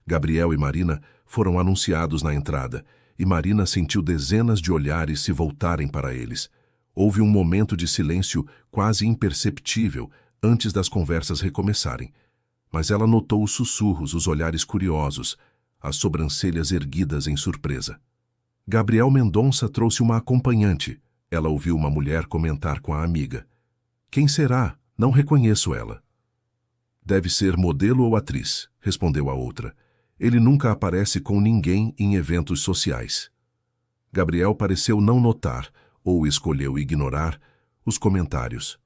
S1: Gabriel e Marina foram anunciados na entrada, e Marina sentiu dezenas de olhares se voltarem para eles. Houve um momento de silêncio quase imperceptível antes das conversas recomeçarem, mas ela notou os sussurros, os olhares curiosos, as sobrancelhas erguidas em surpresa. Gabriel Mendonça trouxe uma acompanhante. Ela ouviu uma mulher comentar com a amiga. Quem será? Não reconheço ela. Deve ser modelo ou atriz, respondeu a outra. Ele nunca aparece com ninguém em eventos sociais. Gabriel pareceu não notar, ou escolheu ignorar, os comentários.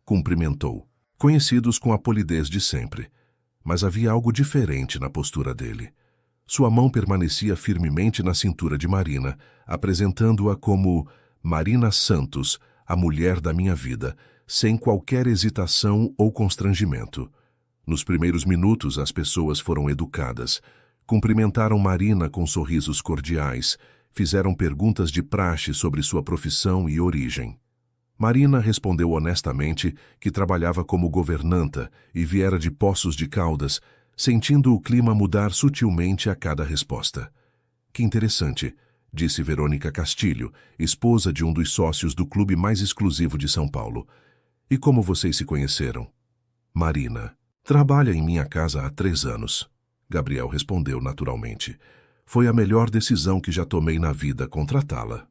S1: Cumprimentou, conhecidos com a polidez de sempre. Mas havia algo diferente na postura dele. Sua mão permanecia firmemente na cintura de Marina, apresentando-a como Marina Santos, a mulher da minha vida, sem qualquer hesitação ou constrangimento. Nos primeiros minutos, as pessoas foram educadas. Cumprimentaram Marina com sorrisos cordiais, fizeram perguntas de praxe sobre sua profissão e origem. Marina respondeu honestamente que trabalhava como governanta e viera de Poços de Caldas, sentindo o clima mudar sutilmente a cada resposta. Que interessante, disse Verônica Castilho, esposa de um dos sócios do clube mais exclusivo de São Paulo. E como vocês se conheceram? Marina. Trabalha em minha casa há 3 anos. Gabriel respondeu naturalmente. Foi a melhor decisão que já tomei na vida contratá-la.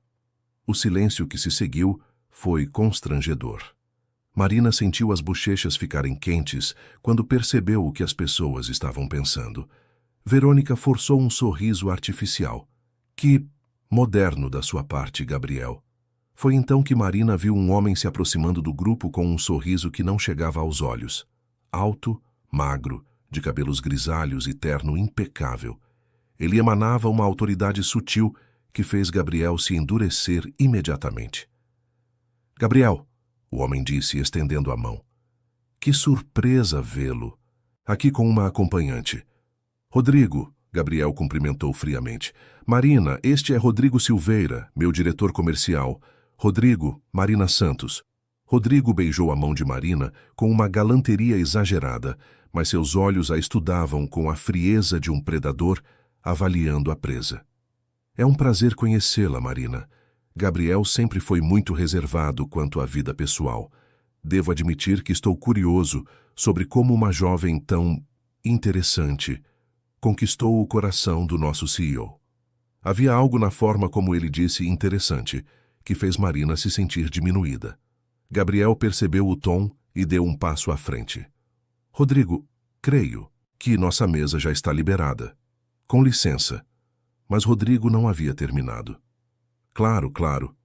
S1: O silêncio que se seguiu foi constrangedor. Marina sentiu as bochechas ficarem quentes quando percebeu o que as pessoas estavam pensando. Verônica forçou um sorriso artificial. Que moderno da sua parte, Gabriel. Foi então que Marina viu um homem se aproximando do grupo com um sorriso que não chegava aos olhos. Alto, magro, de cabelos grisalhos e terno impecável. Ele emanava uma autoridade sutil que fez Gabriel se endurecer imediatamente. Gabriel, o homem disse, estendendo a mão. Que surpresa vê-lo. Aqui com uma acompanhante. Rodrigo, Gabriel cumprimentou friamente. Marina, este é Rodrigo Silveira, meu diretor comercial. Rodrigo, Marina Santos. Rodrigo beijou a mão de Marina com uma galanteria exagerada, mas seus olhos a estudavam com a frieza de um predador avaliando a presa. É um prazer conhecê-la, Marina. Gabriel sempre foi muito reservado quanto à vida pessoal. Devo admitir que estou curioso sobre como uma jovem tão interessante conquistou o coração do nosso CEO. Havia algo na forma como ele disse interessante, que fez Marina se sentir diminuída. Gabriel percebeu o tom e deu um passo à frente. Rodrigo, creio que nossa mesa já está liberada. Com licença. Mas Rodrigo não havia terminado. Claro, claro.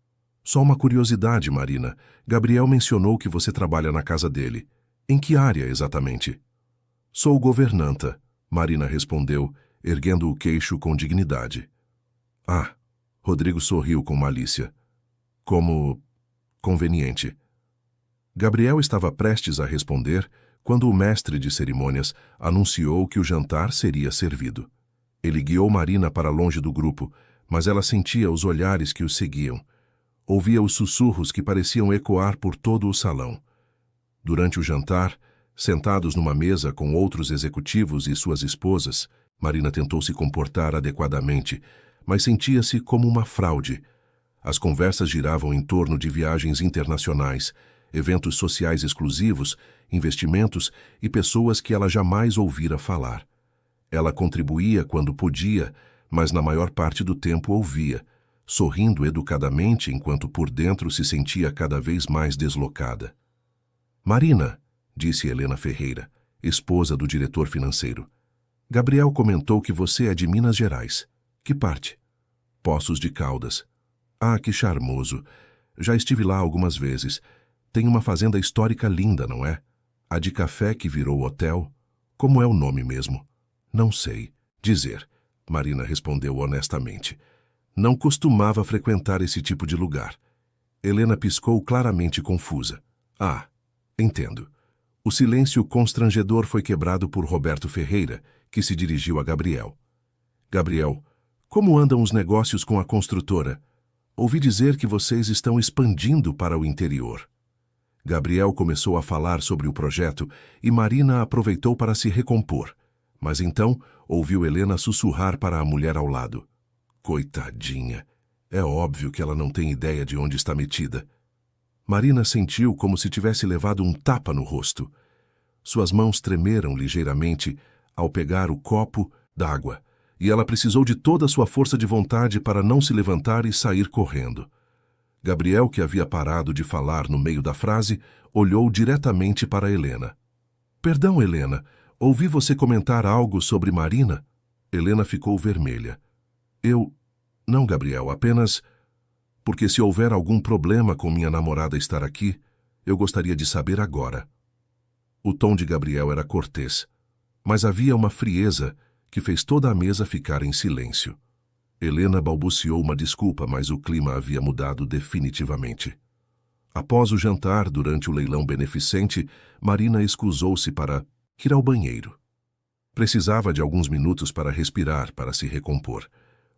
S1: Só uma curiosidade, Marina. Gabriel mencionou que você trabalha na casa dele. Em que área, exatamente? Sou governanta, Marina respondeu, erguendo o queixo com dignidade. Ah, Rodrigo sorriu com malícia. Como conveniente. Gabriel estava prestes a responder quando o mestre de cerimônias anunciou que o jantar seria servido. Ele guiou Marina para longe do grupo, mas ela sentia os olhares que os seguiam. Ouvia os sussurros que pareciam ecoar por todo o salão. Durante o jantar, sentados numa mesa com outros executivos e suas esposas, Marina tentou se comportar adequadamente, mas sentia-se como uma fraude. As conversas giravam em torno de viagens internacionais, eventos sociais exclusivos, investimentos e pessoas que ela jamais ouvira falar. Ela contribuía quando podia, mas na maior parte do tempo ouvia, sorrindo educadamente enquanto por dentro se sentia cada vez mais deslocada. Marina, disse Helena Ferreira, esposa do diretor financeiro. Gabriel comentou que você é de Minas Gerais. Que parte? Poços de Caldas. Ah, que charmoso. Já estive lá algumas vezes. Tem uma fazenda histórica linda, não é? A de café que virou hotel. Como é o nome mesmo? Não sei dizer, Marina respondeu honestamente. Não costumava frequentar esse tipo de lugar. Helena piscou claramente confusa. Ah, entendo. O silêncio constrangedor foi quebrado por Roberto Ferreira, que se dirigiu a Gabriel. Gabriel, como andam os negócios com a construtora? Ouvi dizer que vocês estão expandindo para o interior. Gabriel começou a falar sobre o projeto e Marina aproveitou para se recompor. Mas então ouviu Helena sussurrar para a mulher ao lado. Coitadinha, é óbvio que ela não tem ideia de onde está metida. Marina sentiu como se tivesse levado um tapa no rosto. Suas mãos tremeram ligeiramente ao pegar o copo d'água, e ela precisou de toda a sua força de vontade para não se levantar e sair correndo. Gabriel, que havia parado de falar no meio da frase, olhou diretamente para Helena. Perdão, Helena, ouvi você comentar algo sobre Marina? Helena ficou vermelha. Não, Gabriel, apenas... Porque se houver algum problema com minha namorada estar aqui, eu gostaria de saber agora. O tom de Gabriel era cortês, mas havia uma frieza que fez toda a mesa ficar em silêncio. Helena balbuciou uma desculpa, mas o clima havia mudado definitivamente. Após o jantar, durante o leilão beneficente, Marina escusou-se para ir ao banheiro. Precisava de alguns minutos para respirar, para se recompor.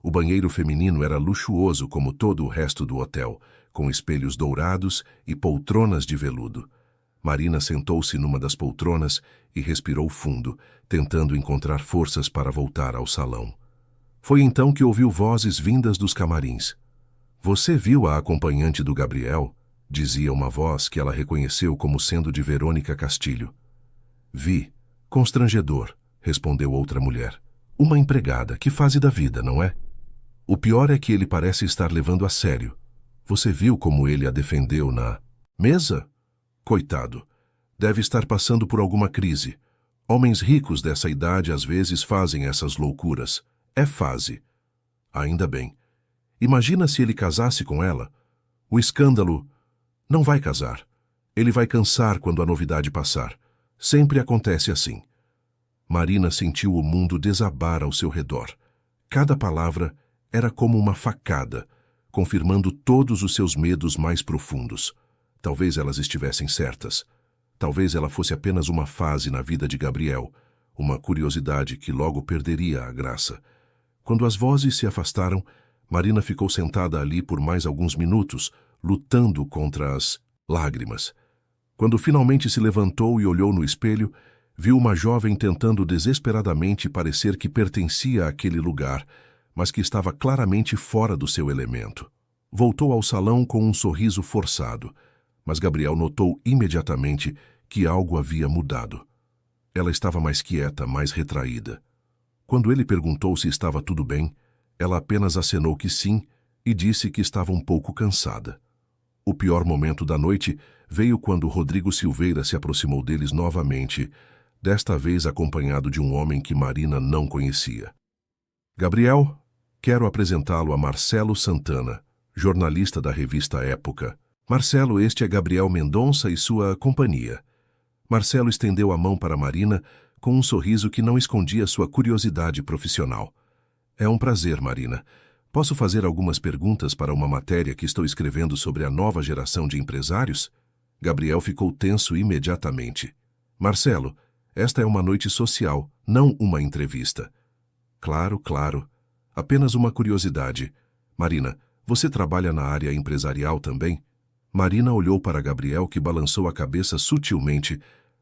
S1: O banheiro feminino era luxuoso como todo o resto do hotel, com espelhos dourados e poltronas de veludo. Marina sentou-se numa das poltronas e respirou fundo, tentando encontrar forças para voltar ao salão. Foi então que ouviu vozes vindas dos camarins. Você viu a acompanhante do Gabriel? Dizia uma voz que ela reconheceu como sendo de Verônica Castilho. Vi. Constrangedor, respondeu outra mulher. Uma empregada, que fase da vida, não é? O pior é que ele parece estar levando a sério. Você viu como ele a defendeu na mesa? Coitado. Deve estar passando por alguma crise. Homens ricos dessa idade às vezes fazem essas loucuras. É fase. Ainda bem. Imagina se ele casasse com ela. O escândalo... Não vai casar. Ele vai cansar quando a novidade passar. Sempre acontece assim. Marina sentiu o mundo desabar ao seu redor. Cada palavra era como uma facada, confirmando todos os seus medos mais profundos. Talvez elas estivessem certas. Talvez ela fosse apenas uma fase na vida de Gabriel, uma curiosidade que logo perderia a graça. Quando as vozes se afastaram, Marina ficou sentada ali por mais alguns minutos, lutando contra as Lágrimas. Quando finalmente se levantou e olhou no espelho, viu uma jovem tentando desesperadamente parecer que pertencia àquele lugar, mas que estava claramente fora do seu elemento. Voltou ao salão com um sorriso forçado, mas Gabriel notou imediatamente que algo havia mudado. Ela estava mais quieta, mais retraída. Quando ele perguntou se estava tudo bem, ela apenas acenou que sim e disse que estava um pouco cansada. O pior momento da noite veio quando Rodrigo Silveira se aproximou deles novamente, desta vez acompanhado de um homem que Marina não conhecia. Gabriel, quero apresentá-lo a Marcelo Santana, jornalista da revista Época. Marcelo, este é Gabriel Mendonça e sua companhia. Marcelo estendeu a mão para Marina com um sorriso que não escondia sua curiosidade profissional. É um prazer, Marina. Posso fazer algumas perguntas para uma matéria que estou escrevendo sobre a nova geração de empresários? Gabriel ficou tenso imediatamente. Marcelo, esta é uma noite social, não uma entrevista. Claro, claro. Apenas uma curiosidade. Marina, você trabalha na área empresarial também? Marina olhou para Gabriel, que balançou a cabeça sutilmente,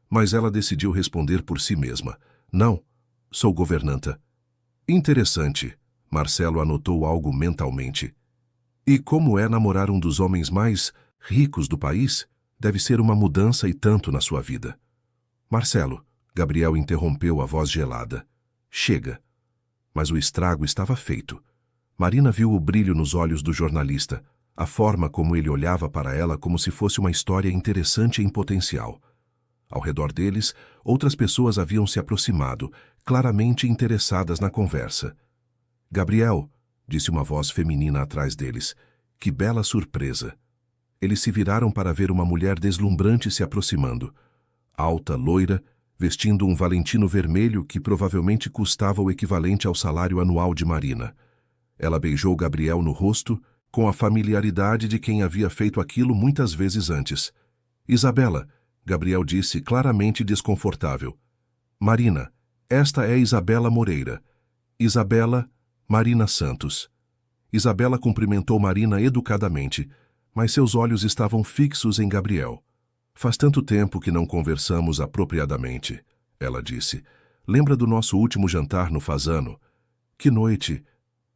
S1: mas ela decidiu responder por si mesma. Não, sou governanta. Interessante. Marcelo anotou algo mentalmente. E como é namorar um dos homens mais ricos do país? Deve ser uma mudança e tanto na sua vida. Marcelo, Gabriel interrompeu a voz gelada. Chega. Mas o estrago estava feito. Marina viu o brilho nos olhos do jornalista, a forma como ele olhava para ela como se fosse uma história interessante em potencial. Ao redor deles, outras pessoas haviam se aproximado, claramente interessadas na conversa. Gabriel, disse uma voz feminina atrás deles, que bela surpresa. Eles se viraram para ver uma mulher deslumbrante se aproximando. Alta, loira, vestindo um Valentino vermelho que provavelmente custava o equivalente ao salário anual de Marina. Ela beijou Gabriel no rosto, com a familiaridade de quem havia feito aquilo muitas vezes antes. Isabela, Gabriel disse claramente desconfortável. Marina, esta é Isabela Moreira. Isabela, Marina Santos. Isabela cumprimentou Marina educadamente, mas seus olhos estavam fixos em Gabriel. Faz tanto tempo que não conversamos apropriadamente, ela disse. Lembra do nosso último jantar no Fasano? Que noite!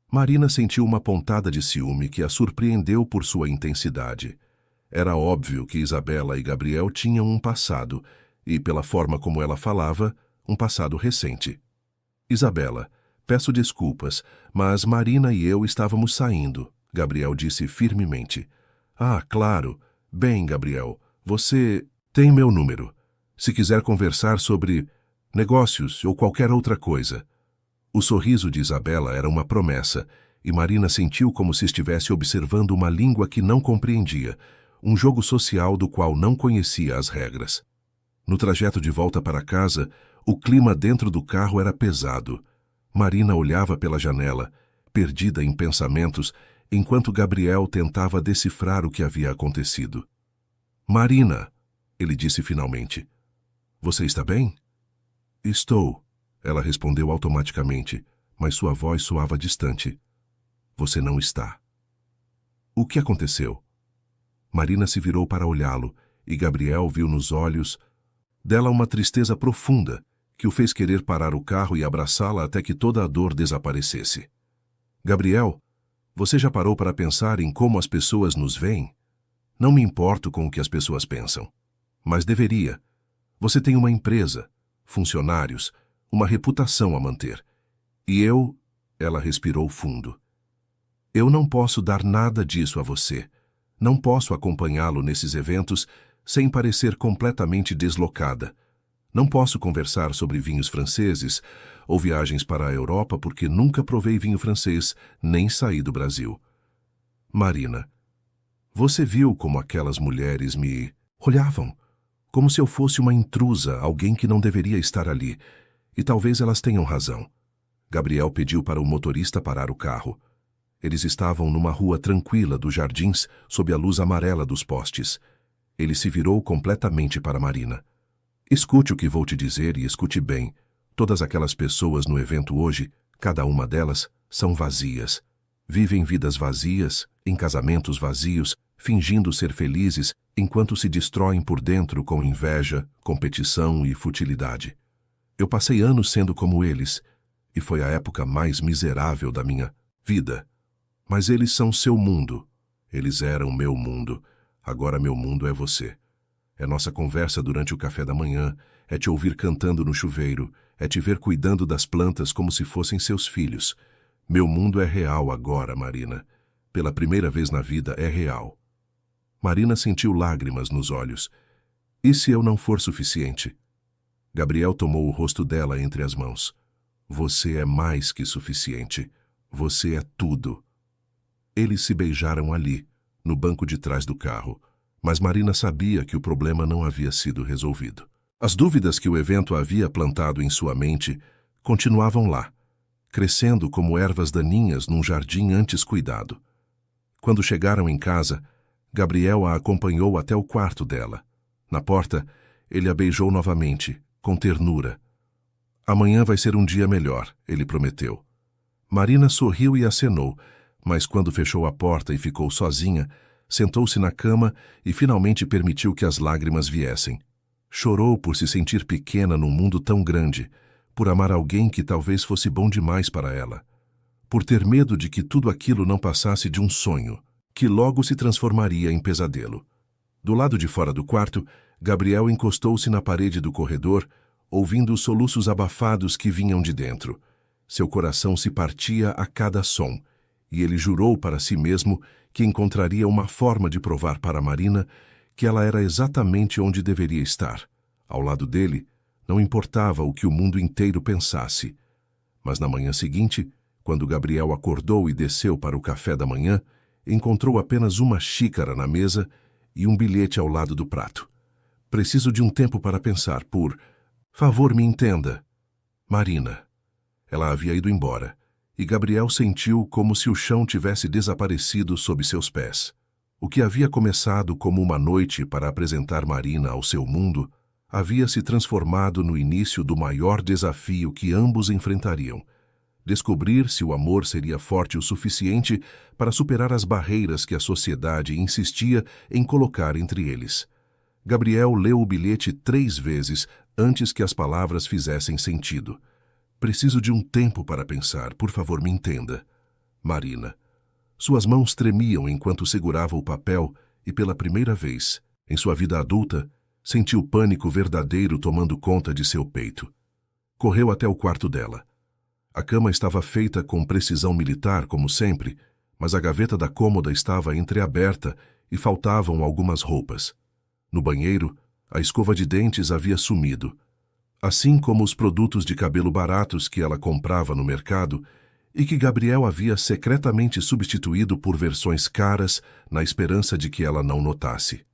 S1: Marina sentiu uma pontada de ciúme que a surpreendeu por sua intensidade. Era óbvio que Isabela e Gabriel tinham um passado, e, pela forma como ela falava, um passado recente. Isabela, peço desculpas, mas Marina e eu estávamos saindo, Gabriel disse firmemente. Ah, claro. Bem, Gabriel, você tem meu número. Se quiser conversar sobre negócios ou qualquer outra coisa. O sorriso de Isabela era uma promessa, e Marina sentiu como se estivesse observando uma língua que não compreendia, um jogo social do qual não conhecia as regras. No trajeto de volta para casa, o clima dentro do carro era pesado. Marina olhava pela janela, perdida em pensamentos, enquanto Gabriel tentava decifrar o que havia acontecido. Marina, ele disse finalmente. Você está bem? Estou, ela respondeu automaticamente, mas sua voz soava distante. Você não está. O que aconteceu? Marina se virou para olhá-lo, e Gabriel viu nos olhos dela uma tristeza profunda, que o fez querer parar o carro e abraçá-la até que toda a dor desaparecesse. Gabriel, você já parou para pensar em como as pessoas nos veem? Não me importo com o que as pessoas pensam. Mas deveria. Você tem uma empresa, funcionários, uma reputação a manter. E ela respirou fundo. Eu não posso dar nada disso a você. Não posso acompanhá-lo nesses eventos sem parecer completamente deslocada. Não posso conversar sobre vinhos franceses ou viagens para a Europa porque nunca provei vinho francês, nem saí do Brasil. Marina, você viu como aquelas mulheres me olhavam? Como se eu fosse uma intrusa, alguém que não deveria estar ali. E talvez elas tenham razão. Gabriel pediu para o motorista parar o carro. Eles estavam numa rua tranquila dos jardins, sob a luz amarela dos postes. Ele se virou completamente para Marina. Escute o que vou te dizer e escute bem. Todas aquelas pessoas no evento hoje, cada uma delas, são vazias. Vivem vidas vazias, em casamentos vazios, fingindo ser felizes enquanto se destroem por dentro com inveja, competição e futilidade. Eu passei anos sendo como eles, e foi a época mais miserável da minha vida. Mas eles são seu mundo. Eles eram meu mundo. Agora meu mundo é você. É nossa conversa durante o café da manhã, é te ouvir cantando no chuveiro, é te ver cuidando das plantas como se fossem seus filhos. Meu mundo é real agora, Marina. Pela primeira vez na vida é real. Marina sentiu lágrimas nos olhos. E se eu não for suficiente? Gabriel tomou o rosto dela entre as mãos. Você é mais que suficiente. Você é tudo. Eles se beijaram ali, no banco de trás do carro, mas Marina sabia que o problema não havia sido resolvido. As dúvidas que o evento havia plantado em sua mente continuavam lá, crescendo como ervas daninhas num jardim antes cuidado. Quando chegaram em casa, Gabriel a acompanhou até o quarto dela. Na porta, ele a beijou novamente, com ternura. Amanhã vai ser um dia melhor, ele prometeu. Marina sorriu e acenou, mas quando fechou a porta e ficou sozinha, sentou-se na cama e finalmente permitiu que as lágrimas viessem. Chorou por se sentir pequena num mundo tão grande, por amar alguém que talvez fosse bom demais para ela, por ter medo de que tudo aquilo não passasse de um sonho, que logo se transformaria em pesadelo. Do lado de fora do quarto, Gabriel encostou-se na parede do corredor, ouvindo os soluços abafados que vinham de dentro. Seu coração se partia a cada som, e ele jurou para si mesmo que encontraria uma forma de provar para Marina que ela era exatamente onde deveria estar. Ao lado dele, não importava o que o mundo inteiro pensasse. Mas na manhã seguinte, quando Gabriel acordou e desceu para o café da manhã, encontrou apenas uma xícara na mesa e um bilhete ao lado do prato. Preciso de um tempo para pensar, por favor, me entenda. Marina. Ela havia ido embora, e Gabriel sentiu como se o chão tivesse desaparecido sob seus pés. O que havia começado como uma noite para apresentar Marina ao seu mundo havia se transformado no início do maior desafio que ambos enfrentariam: descobrir se o amor seria forte o suficiente para superar as barreiras que a sociedade insistia em colocar entre eles. Gabriel leu o bilhete 3 vezes antes que as palavras fizessem sentido. Preciso de um tempo para pensar, por favor, me entenda. Marina. Suas mãos tremiam enquanto segurava o papel e, pela primeira vez, em sua vida adulta, sentiu o pânico verdadeiro tomando conta de seu peito. Correu até o quarto dela. A cama estava feita com precisão militar, como sempre, mas a gaveta da cômoda estava entreaberta e faltavam algumas roupas. No banheiro, a escova de dentes havia sumido, assim como os produtos de cabelo baratos que ela comprava no mercado e que Gabriel havia secretamente substituído por versões caras na esperança de que ela não notasse.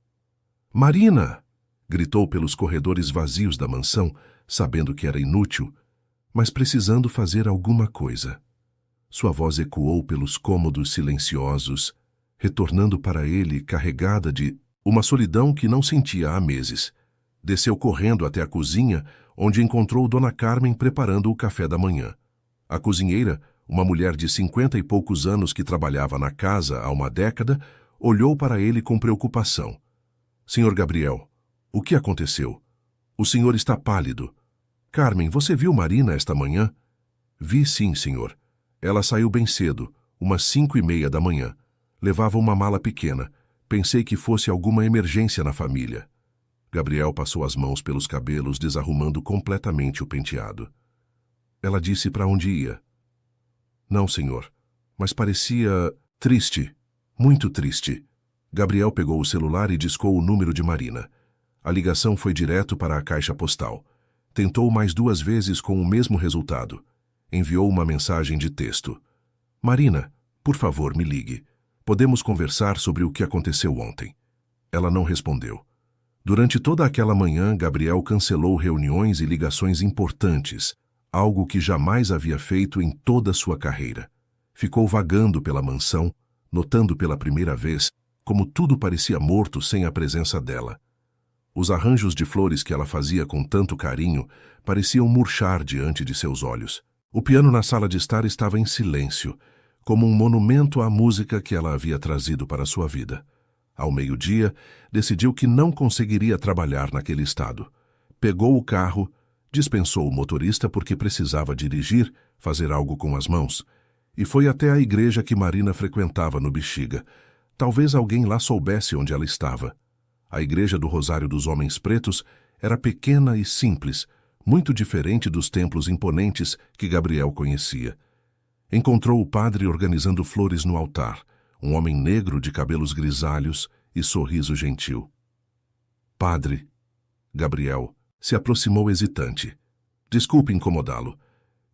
S1: «Marina!» gritou pelos corredores vazios da mansão, sabendo que era inútil, mas precisando fazer alguma coisa. Sua voz ecoou pelos cômodos silenciosos, retornando para ele carregada de uma solidão que não sentia há meses. Desceu correndo até a cozinha, onde encontrou Dona Carmen preparando o café da manhã. A cozinheira, uma mulher de 50 e poucos anos que trabalhava na casa há uma década, olhou para ele com preocupação. «Senhor Gabriel, o que aconteceu? O senhor está pálido. Carmen, você viu Marina esta manhã?» «Vi sim, senhor. Ela saiu bem cedo, umas 5:30 da manhã. Levava uma mala pequena. Pensei que fosse alguma emergência na família.» Gabriel passou as mãos pelos cabelos, desarrumando completamente o penteado. «Ela disse para onde ia?» «Não, senhor, mas parecia triste, muito triste.» Gabriel pegou o celular e discou o número de Marina. A ligação foi direto para a caixa postal. Tentou mais 2 vezes com o mesmo resultado. Enviou uma mensagem de texto. «Marina, por favor, me ligue. Podemos conversar sobre o que aconteceu ontem.» Ela não respondeu. Durante toda aquela manhã, Gabriel cancelou reuniões e ligações importantes, algo que jamais havia feito em toda sua carreira. Ficou vagando pela mansão, notando pela primeira vez como tudo parecia morto sem a presença dela. Os arranjos de flores que ela fazia com tanto carinho pareciam murchar diante de seus olhos. O piano na sala de estar estava em silêncio, como um monumento à música que ela havia trazido para sua vida. Ao meio-dia, decidiu que não conseguiria trabalhar naquele estado. Pegou o carro, dispensou o motorista porque precisava dirigir, fazer algo com as mãos, e foi até a igreja que Marina frequentava no Bexiga. Talvez alguém lá soubesse onde ela estava. A igreja do Rosário dos Homens Pretos era pequena e simples, muito diferente dos templos imponentes que Gabriel conhecia. Encontrou o padre organizando flores no altar, um homem negro de cabelos grisalhos e sorriso gentil. Padre, Gabriel se aproximou hesitante. Desculpe incomodá-lo.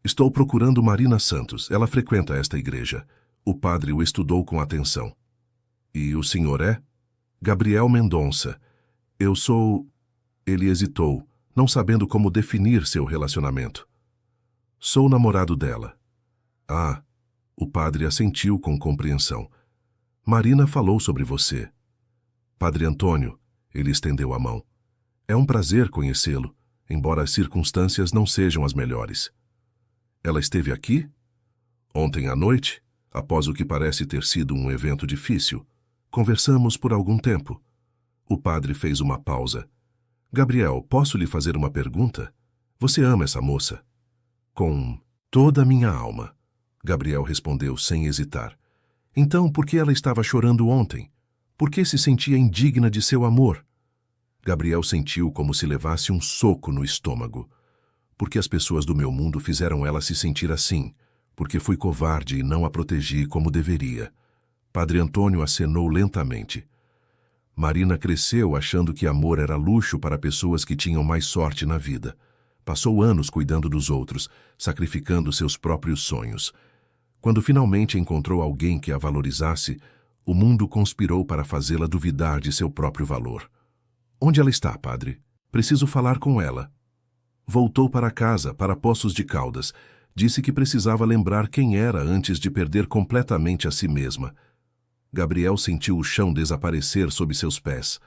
S1: Estou procurando Marina Santos. Ela frequenta esta igreja. O padre o estudou com atenção. E o senhor é? Gabriel Mendonça. Eu sou... Ele hesitou, não sabendo como definir seu relacionamento. Sou namorado dela. Ah, o padre assentiu com compreensão. Marina falou sobre você. Padre Antônio, ele estendeu a mão. É um prazer conhecê-lo, embora as circunstâncias não sejam as melhores. Ela esteve aqui? Ontem à noite, após o que parece ter sido um evento difícil, conversamos por algum tempo. O padre fez uma pausa. Gabriel, posso lhe fazer uma pergunta? Você ama essa moça? Com toda a minha alma, Gabriel respondeu sem hesitar. Então, por que ela estava chorando ontem? Por que se sentia indigna de seu amor? Gabriel sentiu como se levasse um soco no estômago. Porque as pessoas do meu mundo fizeram ela se sentir assim, porque fui covarde e não a protegi como deveria. Padre Antônio acenou lentamente. Marina cresceu achando que amor era luxo para pessoas que tinham mais sorte na vida. Passou anos cuidando dos outros, sacrificando seus próprios sonhos. Quando finalmente encontrou alguém que a valorizasse, o mundo conspirou para fazê-la duvidar de seu próprio valor. Onde ela está, padre? Preciso falar com ela. Voltou para casa, para Poços de Caldas. Disse que precisava lembrar quem era antes de perder completamente a si mesma. Gabriel sentiu o chão desaparecer sob seus pés.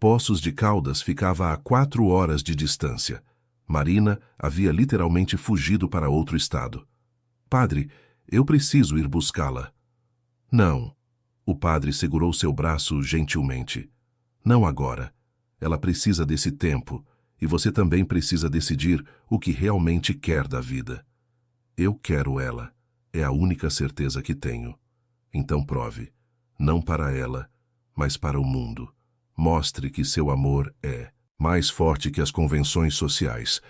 S1: Poços de Caldas ficava a 4 horas de distância. Marina havia literalmente fugido para outro estado. Padre, eu preciso ir buscá-la. Não. O padre segurou seu braço gentilmente. Não agora. Ela precisa desse tempo, e você também precisa decidir o que realmente quer da vida. Eu quero ela. É a única certeza que tenho. Então prove. Não para ela, mas para o mundo. Mostre que seu amor é mais forte que as convenções sociais,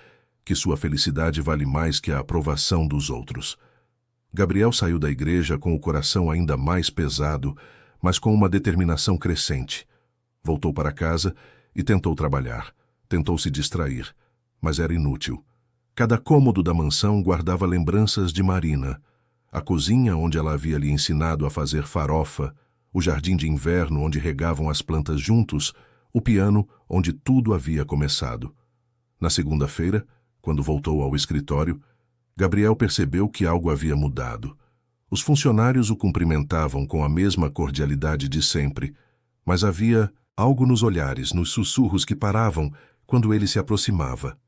S1: que sua felicidade vale mais que a aprovação dos outros. Gabriel saiu da igreja com o coração ainda mais pesado, mas com uma determinação crescente. Voltou para casa e tentou trabalhar. Tentou se distrair, mas era inútil. Cada cômodo da mansão guardava lembranças de Marina. A cozinha, onde ela havia lhe ensinado a fazer farofa, o jardim de inverno, onde regavam as plantas juntos, o piano, onde tudo havia começado. Na segunda-feira, quando voltou ao escritório, Gabriel percebeu que algo havia mudado. Os funcionários o cumprimentavam com a mesma cordialidade de sempre, mas havia algo nos olhares, nos sussurros que paravam quando ele se aproximava.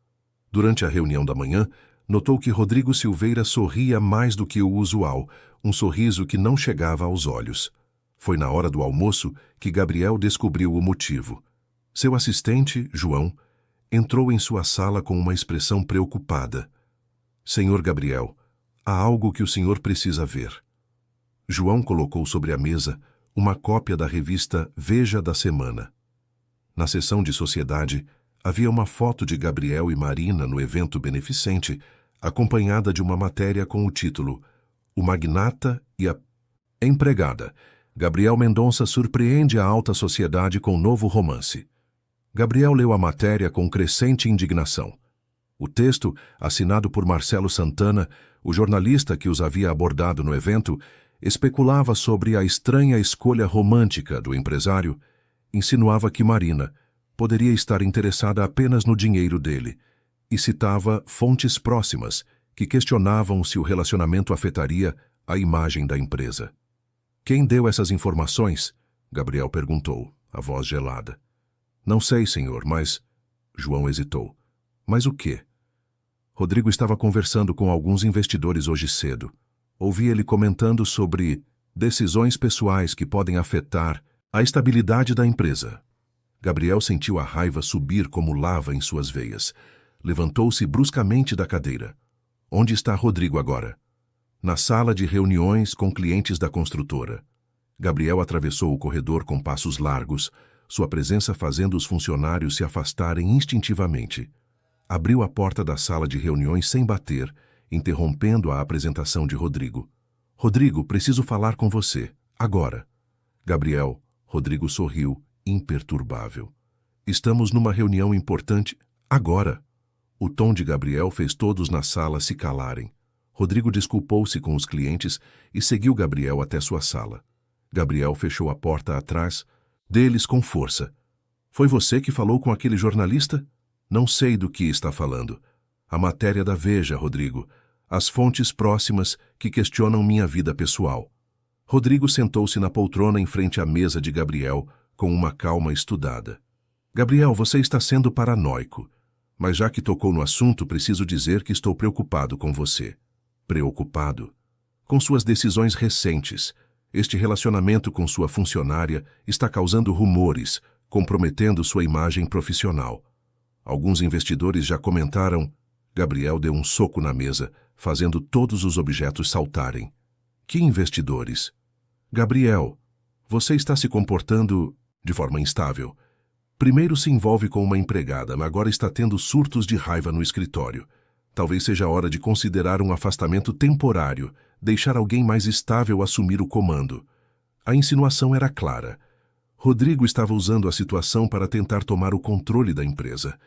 S1: Durante a reunião da manhã, notou que Rodrigo Silveira sorria mais do que o usual, um sorriso que não chegava aos olhos. Foi na hora do almoço que Gabriel descobriu o motivo. Seu assistente, João, entrou em sua sala com uma expressão preocupada. Senhor Gabriel, há algo que o senhor precisa ver. João colocou sobre a mesa uma cópia da revista Veja da Semana. Na seção de sociedade, havia uma foto de Gabriel e Marina no evento beneficente, acompanhada de uma matéria com o título O Magnata e a Empregada. Gabriel Mendonça surpreende a alta sociedade com novo romance. Gabriel leu a matéria com crescente indignação. O texto, assinado por Marcelo Santana, o jornalista que os havia abordado no evento, especulava sobre a estranha escolha romântica do empresário, insinuava que Marina poderia estar interessada apenas no dinheiro dele e citava fontes próximas que questionavam se o relacionamento afetaria a imagem da empresa. Quem deu essas informações? Gabriel perguntou, a voz gelada. Não sei, senhor, mas... João hesitou. Mas o quê? Rodrigo estava conversando com alguns investidores hoje cedo. Ouvi ele comentando sobre decisões pessoais que podem afetar A estabilidade da empresa. Gabriel sentiu a raiva subir como lava em suas veias. Levantou-se bruscamente da cadeira. Onde está Rodrigo agora? Na sala de reuniões com clientes da construtora. Gabriel atravessou o corredor com passos largos, sua presença fazendo os funcionários se afastarem instintivamente. Abriu a porta da sala de reuniões sem bater, interrompendo a apresentação de Rodrigo. Rodrigo, preciso falar com você. Agora. Gabriel, Rodrigo sorriu, imperturbável. Estamos numa reunião importante. Agora. O tom de Gabriel fez todos na sala se calarem. Rodrigo desculpou-se com os clientes e seguiu Gabriel até sua sala. Gabriel fechou a porta atrás deles com força. Foi você que falou com aquele jornalista? Não sei do que está falando. A matéria da Veja, Rodrigo. As fontes próximas que questionam minha vida pessoal. Rodrigo sentou-se na poltrona em frente à mesa de Gabriel, com uma calma estudada. Gabriel, você está sendo paranoico. Mas já que tocou no assunto, preciso dizer que estou preocupado com você. Preocupado? Com suas decisões recentes. Este relacionamento com sua funcionária está causando rumores, comprometendo sua imagem profissional. Alguns investidores já comentaram. Gabriel deu um soco na mesa, fazendo todos os objetos saltarem. Que investidores? Gabriel, você está se comportando de forma instável. Primeiro se envolve com uma empregada, mas agora está tendo surtos de raiva no escritório. Talvez seja a hora de considerar um afastamento temporário, deixar alguém mais estável assumir o comando. A insinuação era clara. Rodrigo estava usando a situação para tentar tomar o controle da empresa.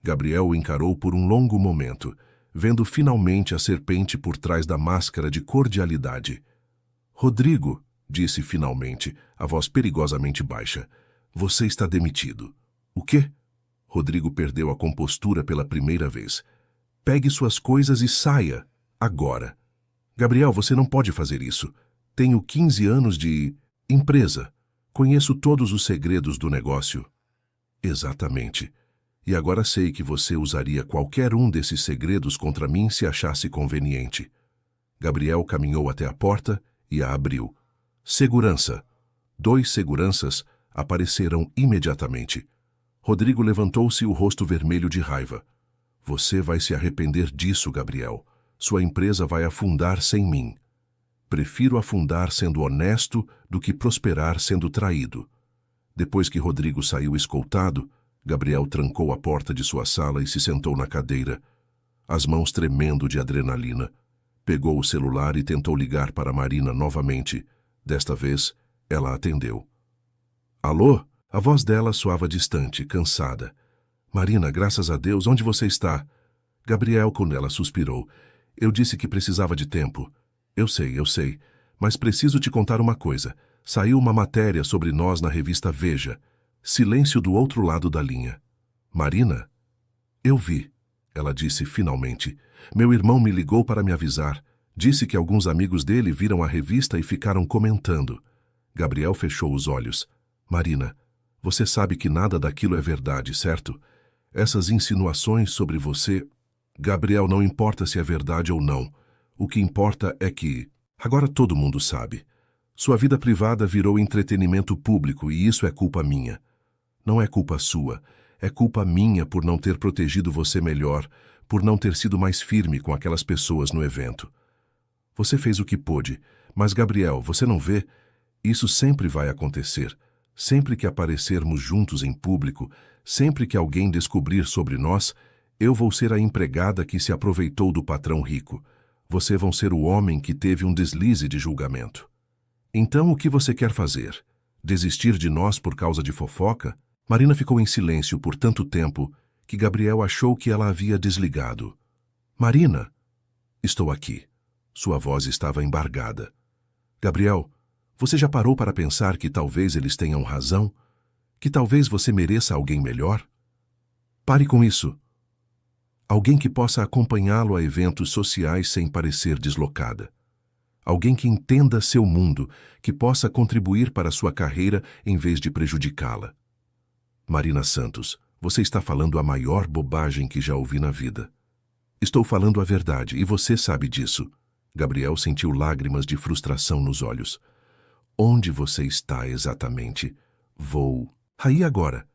S1: Gabriel o encarou por um longo momento, vendo finalmente a serpente por trás da máscara de cordialidade. Rodrigo, disse finalmente, a voz perigosamente baixa, você está demitido. O quê? Rodrigo perdeu a compostura pela primeira vez. Pegue suas coisas e saia, agora. Gabriel, você não pode fazer isso. Tenho 15 anos de empresa. Conheço todos os segredos do negócio. Exatamente. E agora sei que você usaria qualquer um desses segredos contra mim se achasse conveniente. Gabriel caminhou até a porta e a abriu. Segurança. 2 seguranças apareceram imediatamente. Rodrigo levantou-se, o rosto vermelho de raiva. Você vai se arrepender disso, Gabriel. Sua empresa vai afundar sem mim. Prefiro afundar sendo honesto do que prosperar sendo traído. Depois que Rodrigo saiu escoltado, Gabriel trancou a porta de sua sala e se sentou na cadeira, as mãos tremendo de adrenalina. Pegou o celular e tentou ligar para Marina novamente. Desta vez, ela atendeu. Alô? A voz dela soava distante, cansada. Marina, graças a Deus, onde você está? Gabriel, quando ela suspirou. Eu disse que precisava de tempo. Eu sei, mas preciso te contar uma coisa. Saiu uma matéria sobre nós na revista Veja. Silêncio do outro lado da linha. Marina? Eu vi, ela disse finalmente. Meu irmão me ligou para me avisar. Disse que alguns amigos dele viram a revista e ficaram comentando. Gabriel fechou os olhos. Marina, você sabe que nada daquilo é verdade, certo? Essas insinuações sobre você... Gabriel, não importa se é verdade ou não. O que importa é que... Agora todo mundo sabe. Sua vida privada virou entretenimento público e isso é culpa minha. Não é culpa sua. É culpa minha por não ter protegido você melhor, por não ter sido mais firme com aquelas pessoas no evento. Você fez o que pôde, mas, Gabriel, você não vê? Isso sempre vai acontecer. Sempre que aparecermos juntos em público, sempre que alguém descobrir sobre nós, eu vou ser a empregada que se aproveitou do patrão rico. Você vão ser o homem que teve um deslize de julgamento. Então, o que você quer fazer? Desistir de nós por causa de fofoca? Marina ficou em silêncio por tanto tempo que Gabriel achou que ela havia desligado. Marina! Estou aqui. Sua voz estava embargada. Gabriel, você já parou para pensar que talvez eles tenham razão? Que talvez você mereça alguém melhor? Pare com isso. Alguém que possa acompanhá-lo a eventos sociais sem parecer deslocada. Alguém que entenda seu mundo, que possa contribuir para sua carreira em vez de prejudicá-la. Marina Santos, você está falando a maior bobagem que já ouvi na vida. Estou falando a verdade e você sabe disso. Gabriel sentiu lágrimas de frustração nos olhos. Onde você está exatamente? Vou. Aí agora.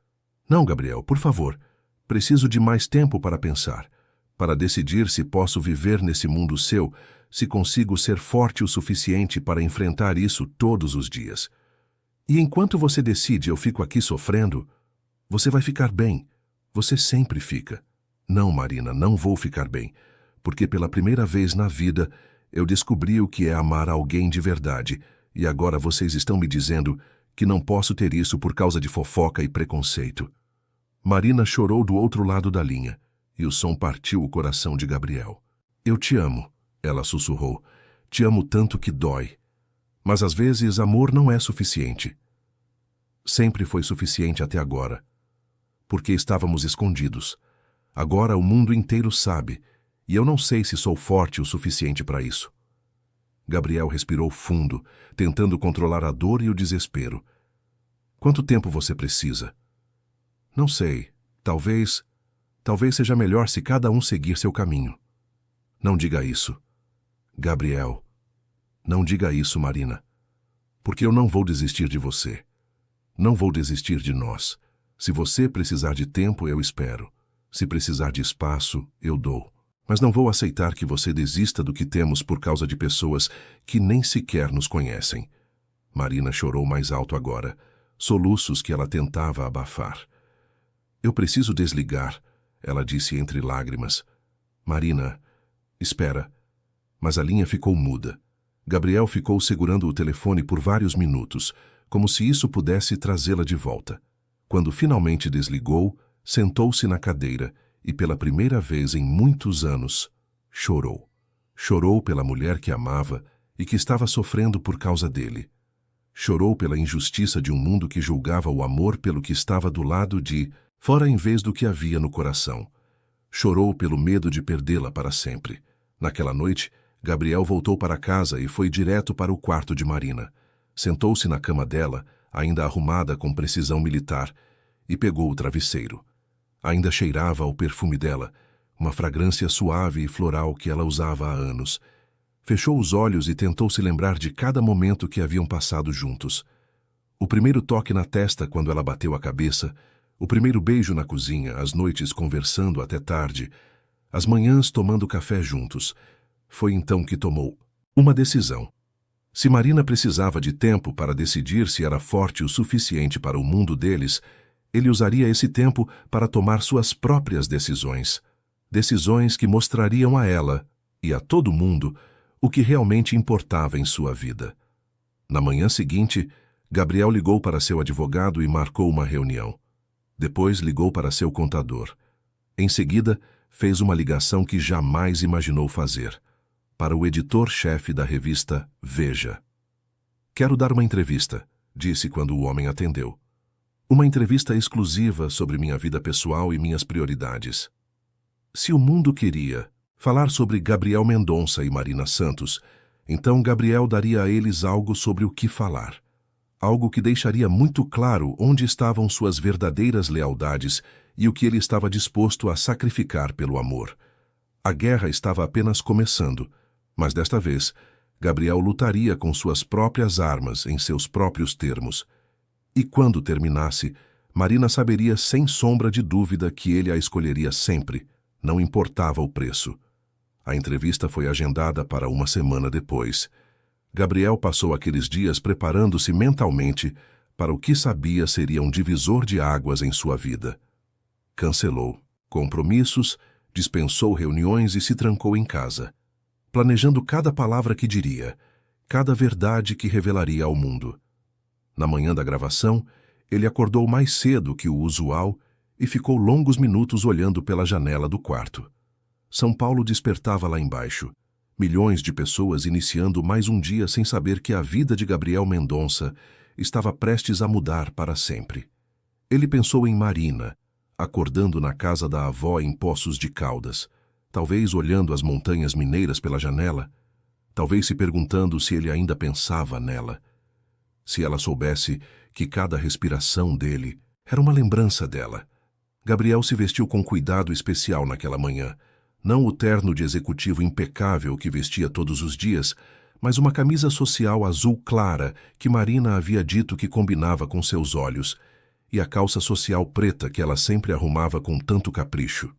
S1: Não, Gabriel, por favor. Preciso de mais tempo para pensar, para decidir se posso viver nesse mundo seu, se consigo ser forte o suficiente para enfrentar isso todos os dias. E enquanto você decide, eu fico aqui sofrendo, você vai ficar bem. Você sempre fica. Não, Marina, não vou ficar bem, porque pela primeira vez na vida eu descobri o que é amar alguém de verdade, e agora vocês estão me dizendo que não posso ter isso por causa de fofoca e preconceito. Marina chorou do outro lado da linha, e o som partiu o coração de Gabriel. Eu te amo, ela sussurrou. Te amo tanto que dói. Mas às vezes amor não é suficiente. Sempre foi suficiente até agora. Porque estávamos escondidos. Agora o mundo inteiro sabe, e eu não sei se sou forte o suficiente para isso. Gabriel respirou fundo, tentando controlar a dor e o desespero. Quanto tempo você precisa? Não sei. Talvez seja melhor se cada um seguir seu caminho. Não diga isso. Gabriel. Não diga isso, Marina. Porque eu não vou desistir de você. Não vou desistir de nós. Se você precisar de tempo, eu espero. Se precisar de espaço, eu dou. Mas não vou aceitar que você desista do que temos por causa de pessoas que nem sequer nos conhecem. Marina chorou mais alto agora, soluços que ela tentava abafar. Eu preciso desligar, ela disse entre lágrimas. Marina, espera. Mas a linha ficou muda. Gabriel ficou segurando o telefone por vários minutos, como se isso pudesse trazê-la de volta. Quando finalmente desligou, sentou-se na cadeira e, pela primeira vez em muitos anos, chorou. Chorou pela mulher que amava e que estava sofrendo por causa dele. Chorou pela injustiça de um mundo que julgava o amor pelo que estava do lado de fora em vez do que havia no coração. Chorou pelo medo de perdê-la para sempre. Naquela noite, Gabriel voltou para casa e foi direto para o quarto de Marina. Sentou-se na cama dela, ainda arrumada com precisão militar, e pegou o travesseiro. Ainda cheirava ao perfume dela, uma fragrância suave e floral que ela usava há anos. Fechou os olhos e tentou se lembrar de cada momento que haviam passado juntos. O primeiro toque na testa quando ela bateu a cabeça, o primeiro beijo na cozinha, as noites conversando até tarde, as manhãs tomando café juntos. Foi então que tomou uma decisão. Se Marina precisava de tempo para decidir se era forte o suficiente para o mundo deles, ele usaria esse tempo para tomar suas próprias decisões. Decisões que mostrariam a ela, e a todo mundo, o que realmente importava em sua vida. Na manhã seguinte, Gabriel ligou para seu advogado e marcou uma reunião. Depois ligou para seu contador. Em seguida, fez uma ligação que jamais imaginou fazer, para o editor-chefe da revista Veja. Quero dar uma entrevista, disse quando o homem atendeu. Uma entrevista exclusiva sobre minha vida pessoal e minhas prioridades. Se o mundo queria falar sobre Gabriel Mendonça e Marina Santos, então Gabriel daria a eles algo sobre o que falar. Algo que deixaria muito claro onde estavam suas verdadeiras lealdades e o que ele estava disposto a sacrificar pelo amor. A guerra estava apenas começando, mas desta vez, Gabriel lutaria com suas próprias armas em seus próprios termos. E quando terminasse, Marina saberia sem sombra de dúvida que ele a escolheria sempre, não importava o preço. A entrevista foi agendada para uma semana depois. Gabriel passou aqueles dias preparando-se mentalmente para o que sabia seria um divisor de águas em sua vida. Cancelou compromissos, dispensou reuniões e se trancou em casa, planejando cada palavra que diria, cada verdade que revelaria ao mundo. Na manhã da gravação, ele acordou mais cedo que o usual e ficou longos minutos olhando pela janela do quarto. São Paulo despertava lá embaixo. Milhões de pessoas iniciando mais um dia sem saber que a vida de Gabriel Mendonça estava prestes a mudar para sempre. Ele pensou em Marina, acordando na casa da avó em Poços de Caldas, talvez olhando as montanhas mineiras pela janela, talvez se perguntando se ele ainda pensava nela. Se ela soubesse que cada respiração dele era uma lembrança dela. Gabriel se vestiu com cuidado especial naquela manhã, não o terno de executivo impecável que vestia todos os dias, mas uma camisa social azul clara que Marina havia dito que combinava com seus olhos, e a calça social preta que ela sempre arrumava com tanto capricho.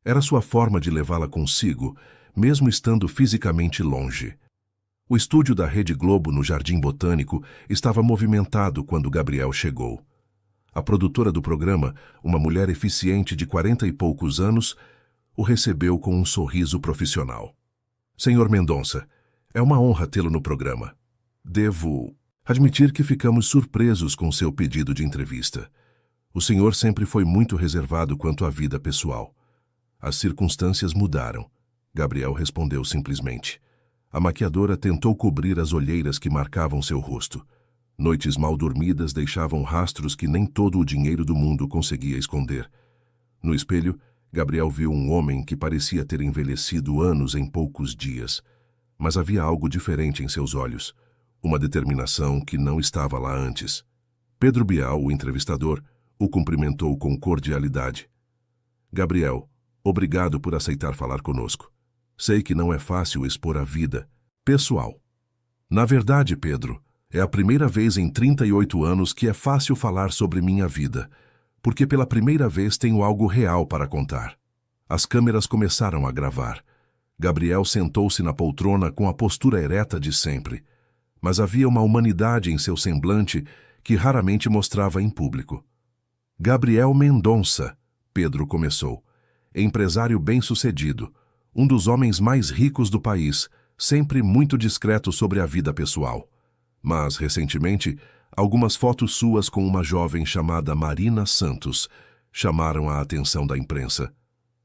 S1: Era sua forma de levá-la consigo, mesmo estando fisicamente longe. O estúdio da Rede Globo no Jardim Botânico estava movimentado quando Gabriel chegou. A produtora do programa, uma mulher eficiente de 40 e poucos anos, o recebeu com um sorriso profissional. Senhor Mendonça, é uma honra tê-lo no programa. Devo admitir que ficamos surpresos com seu pedido de entrevista. O senhor sempre foi muito reservado quanto à vida pessoal. As circunstâncias mudaram. Gabriel respondeu simplesmente. A maquiadora tentou cobrir as olheiras que marcavam seu rosto. Noites mal dormidas deixavam rastros que nem todo o dinheiro do mundo conseguia esconder. No espelho, Gabriel viu um homem que parecia ter envelhecido anos em poucos dias. Mas havia algo diferente em seus olhos. Uma determinação que não estava lá antes. Pedro Bial, o entrevistador, o cumprimentou com cordialidade. Gabriel, obrigado por aceitar falar conosco. Sei que não é fácil expor a vida pessoal. Na verdade, Pedro, é a primeira vez em 38 anos que é fácil falar sobre minha vida, porque pela primeira vez tenho algo real para contar. As câmeras começaram a gravar. Gabriel sentou-se na poltrona com a postura ereta de sempre, mas havia uma humanidade em seu semblante que raramente mostrava em público. Gabriel Mendonça, Pedro começou, empresário bem-sucedido, um dos homens mais ricos do país, sempre muito discreto sobre a vida pessoal. Mas, recentemente, algumas fotos suas com uma jovem chamada Marina Santos chamaram a atenção da imprensa.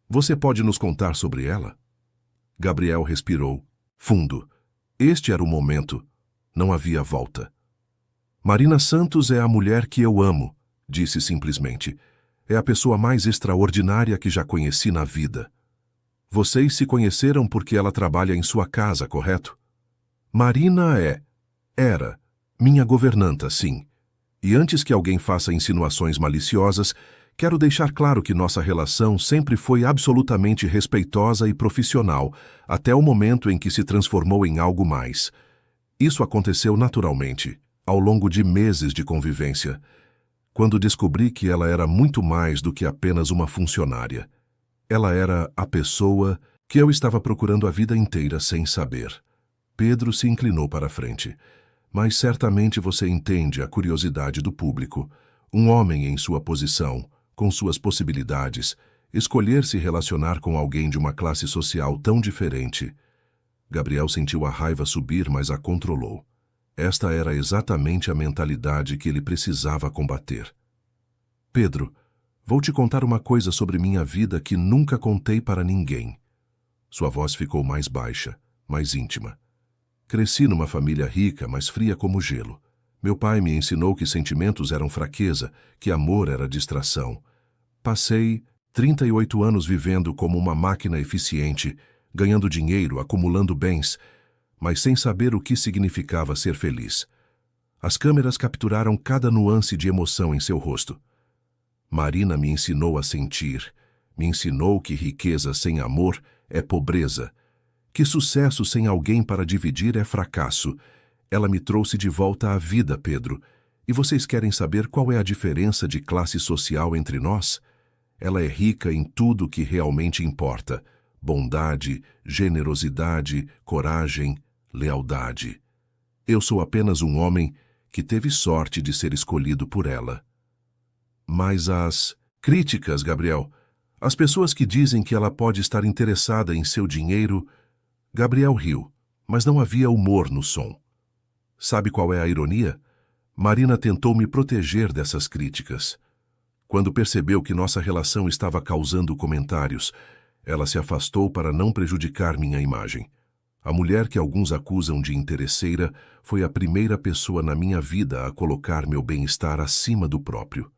S1: Você pode nos contar sobre ela? Gabriel respirou, fundo. Este era o momento. Não havia volta. Marina Santos é a mulher que eu amo, disse simplesmente. É a pessoa mais extraordinária que já conheci na vida. Vocês se conheceram porque ela trabalha em sua casa, correto? Marina era, minha governanta, sim. E antes que alguém faça insinuações maliciosas, quero deixar claro que nossa relação sempre foi absolutamente respeitosa e profissional, até o momento em que se transformou em algo mais. Isso aconteceu naturalmente, ao longo de meses de convivência, quando descobri que ela era muito mais do que apenas uma funcionária. Ela era a pessoa que eu estava procurando a vida inteira sem saber. Pedro se inclinou para a frente. Mas certamente você entende a curiosidade do público. Um homem em sua posição, com suas possibilidades, escolher se relacionar com alguém de uma classe social tão diferente. Gabriel sentiu a raiva subir, mas a controlou. Esta era exatamente a mentalidade que ele precisava combater. Pedro, vou te contar uma coisa sobre minha vida que nunca contei para ninguém. Sua voz ficou mais baixa, mais íntima. Cresci numa família rica, mas fria como gelo. Meu pai me ensinou que sentimentos eram fraqueza, que amor era distração. Passei 38 anos vivendo como uma máquina eficiente, ganhando dinheiro, acumulando bens, mas sem saber o que significava ser feliz. As câmeras capturaram cada nuance de emoção em seu rosto. Marina me ensinou a sentir, me ensinou que riqueza sem amor é pobreza, que sucesso sem alguém para dividir é fracasso. Ela me trouxe de volta à vida, Pedro. E vocês querem saber qual é a diferença de classe social entre nós? Ela é rica em tudo que realmente importa: bondade, generosidade, coragem, lealdade. Eu sou apenas um homem que teve sorte de ser escolhido por ela. Mas as críticas, Gabriel, as pessoas que dizem que ela pode estar interessada em seu dinheiro... Gabriel riu, mas não havia humor no som. Sabe qual é a ironia? Marina tentou me proteger dessas críticas. Quando percebeu que nossa relação estava causando comentários, ela se afastou para não prejudicar minha imagem. A mulher que alguns acusam de interesseira foi a primeira pessoa na minha vida a colocar meu bem-estar acima do próprio.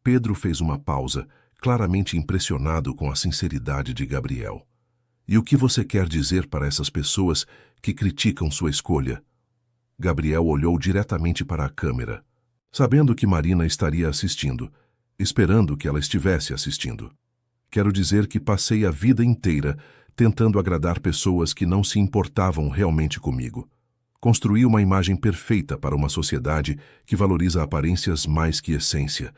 S1: Pedro fez uma pausa, claramente impressionado com a sinceridade de Gabriel. E o que você quer dizer para essas pessoas que criticam sua escolha? Gabriel olhou diretamente para a câmera, sabendo que Marina estaria assistindo, esperando que ela estivesse assistindo. Quero dizer que passei a vida inteira tentando agradar pessoas que não se importavam realmente comigo. Construí uma imagem perfeita para uma sociedade que valoriza aparências mais que essência.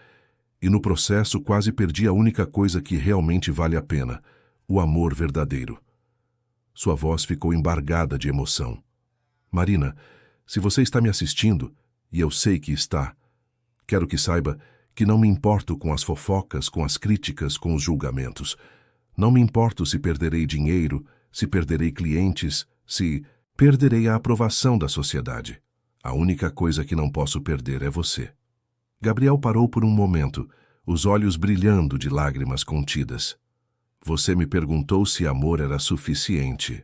S1: E no processo quase perdi a única coisa que realmente vale a pena, o amor verdadeiro. Sua voz ficou embargada de emoção. Marina, se você está me assistindo, e eu sei que está, quero que saiba que não me importo com as fofocas, com as críticas, com os julgamentos. Não me importo se perderei dinheiro, se perderei clientes, se perderei a aprovação da sociedade. A única coisa que não posso perder é você. Gabriel parou por um momento, os olhos brilhando de lágrimas contidas. Você me perguntou se amor era suficiente.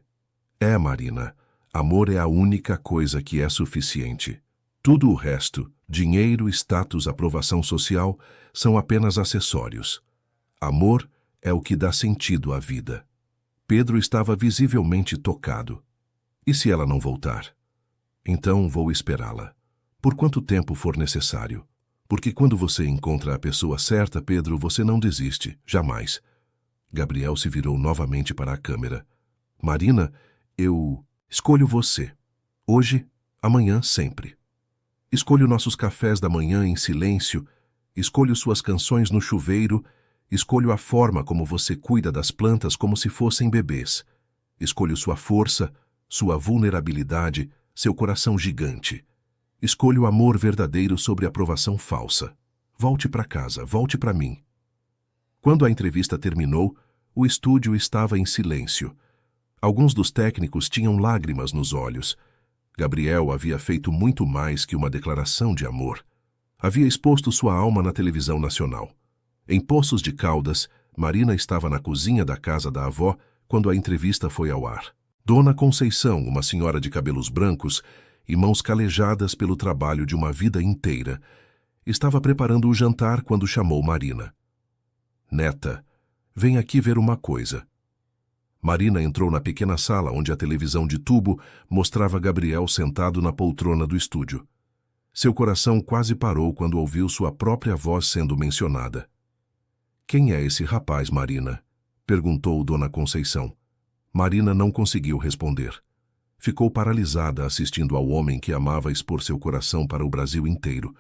S1: É, Marina, amor é a única coisa que é suficiente. Tudo o resto, dinheiro, status, aprovação social, são apenas acessórios. Amor é o que dá sentido à vida. Pedro estava visivelmente tocado. E se ela não voltar? Então vou esperá-la. Por quanto tempo for necessário. Porque quando você encontra a pessoa certa, Pedro, você não desiste, jamais. Gabriel se virou novamente para a câmera. Marina, eu escolho você. Hoje, amanhã, sempre. Escolho nossos cafés da manhã em silêncio, escolho suas canções no chuveiro, escolho a forma como você cuida das plantas como se fossem bebês. Escolho sua força, sua vulnerabilidade, seu coração gigante. Escolho o amor verdadeiro sobre aprovação falsa. Volte para casa, volte para mim. Quando a entrevista terminou, o estúdio estava em silêncio. Alguns dos técnicos tinham lágrimas nos olhos. Gabriel havia feito muito mais que uma declaração de amor. Havia exposto sua alma na televisão nacional. Em Poços de Caldas, Marina estava na cozinha da casa da avó quando a entrevista foi ao ar. Dona Conceição, uma senhora de cabelos brancos e mãos calejadas pelo trabalho de uma vida inteira, estava preparando o jantar quando chamou Marina. Neta, vem aqui ver uma coisa. Marina entrou na pequena sala onde a televisão de tubo mostrava Gabriel sentado na poltrona do estúdio. Seu coração quase parou quando ouviu sua própria voz sendo mencionada. Quem é esse rapaz, Marina? Perguntou Dona Conceição. Marina não conseguiu responder. Ficou paralisada assistindo ao homem que amava expor seu coração para o Brasil inteiro.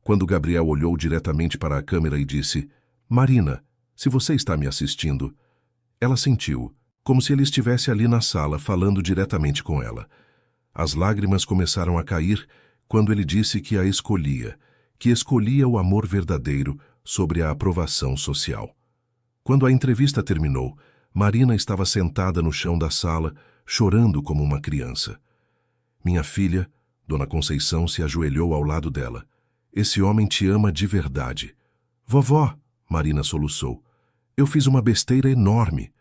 S1: Quando Gabriel olhou diretamente para a câmera e disse, Marina, se você está me assistindo, ela sentiu, como se ele estivesse ali na sala falando diretamente com ela. As lágrimas começaram a cair quando ele disse que a escolhia, que escolhia o amor verdadeiro sobre a aprovação social. Quando a entrevista terminou, Marina estava sentada no chão da sala, chorando como uma criança. Minha filha, Dona Conceição se ajoelhou ao lado dela. Esse homem te ama de verdade. Vovó, Marina soluçou, eu fiz uma besteira enorme.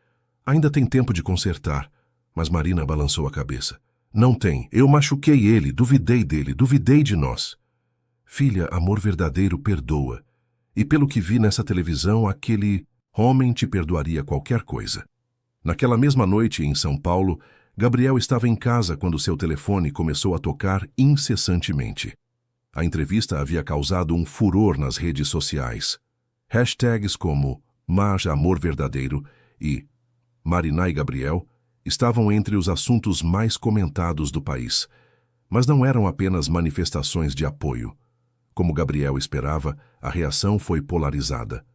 S1: Ainda tem tempo de consertar. Mas Marina balançou a cabeça. Não tem, eu machuquei ele, duvidei dele, duvidei de nós. Filha, amor verdadeiro perdoa. E pelo que vi nessa televisão, aquele homem te perdoaria qualquer coisa. Naquela mesma noite, em São Paulo, Gabriel estava em casa quando seu telefone começou a tocar incessantemente. A entrevista havia causado um furor nas redes sociais. Hashtags como #Amor Verdadeiro e Marina e Gabriel estavam entre os assuntos mais comentados do país. Mas não eram apenas manifestações de apoio. Como Gabriel esperava, a reação foi polarizada.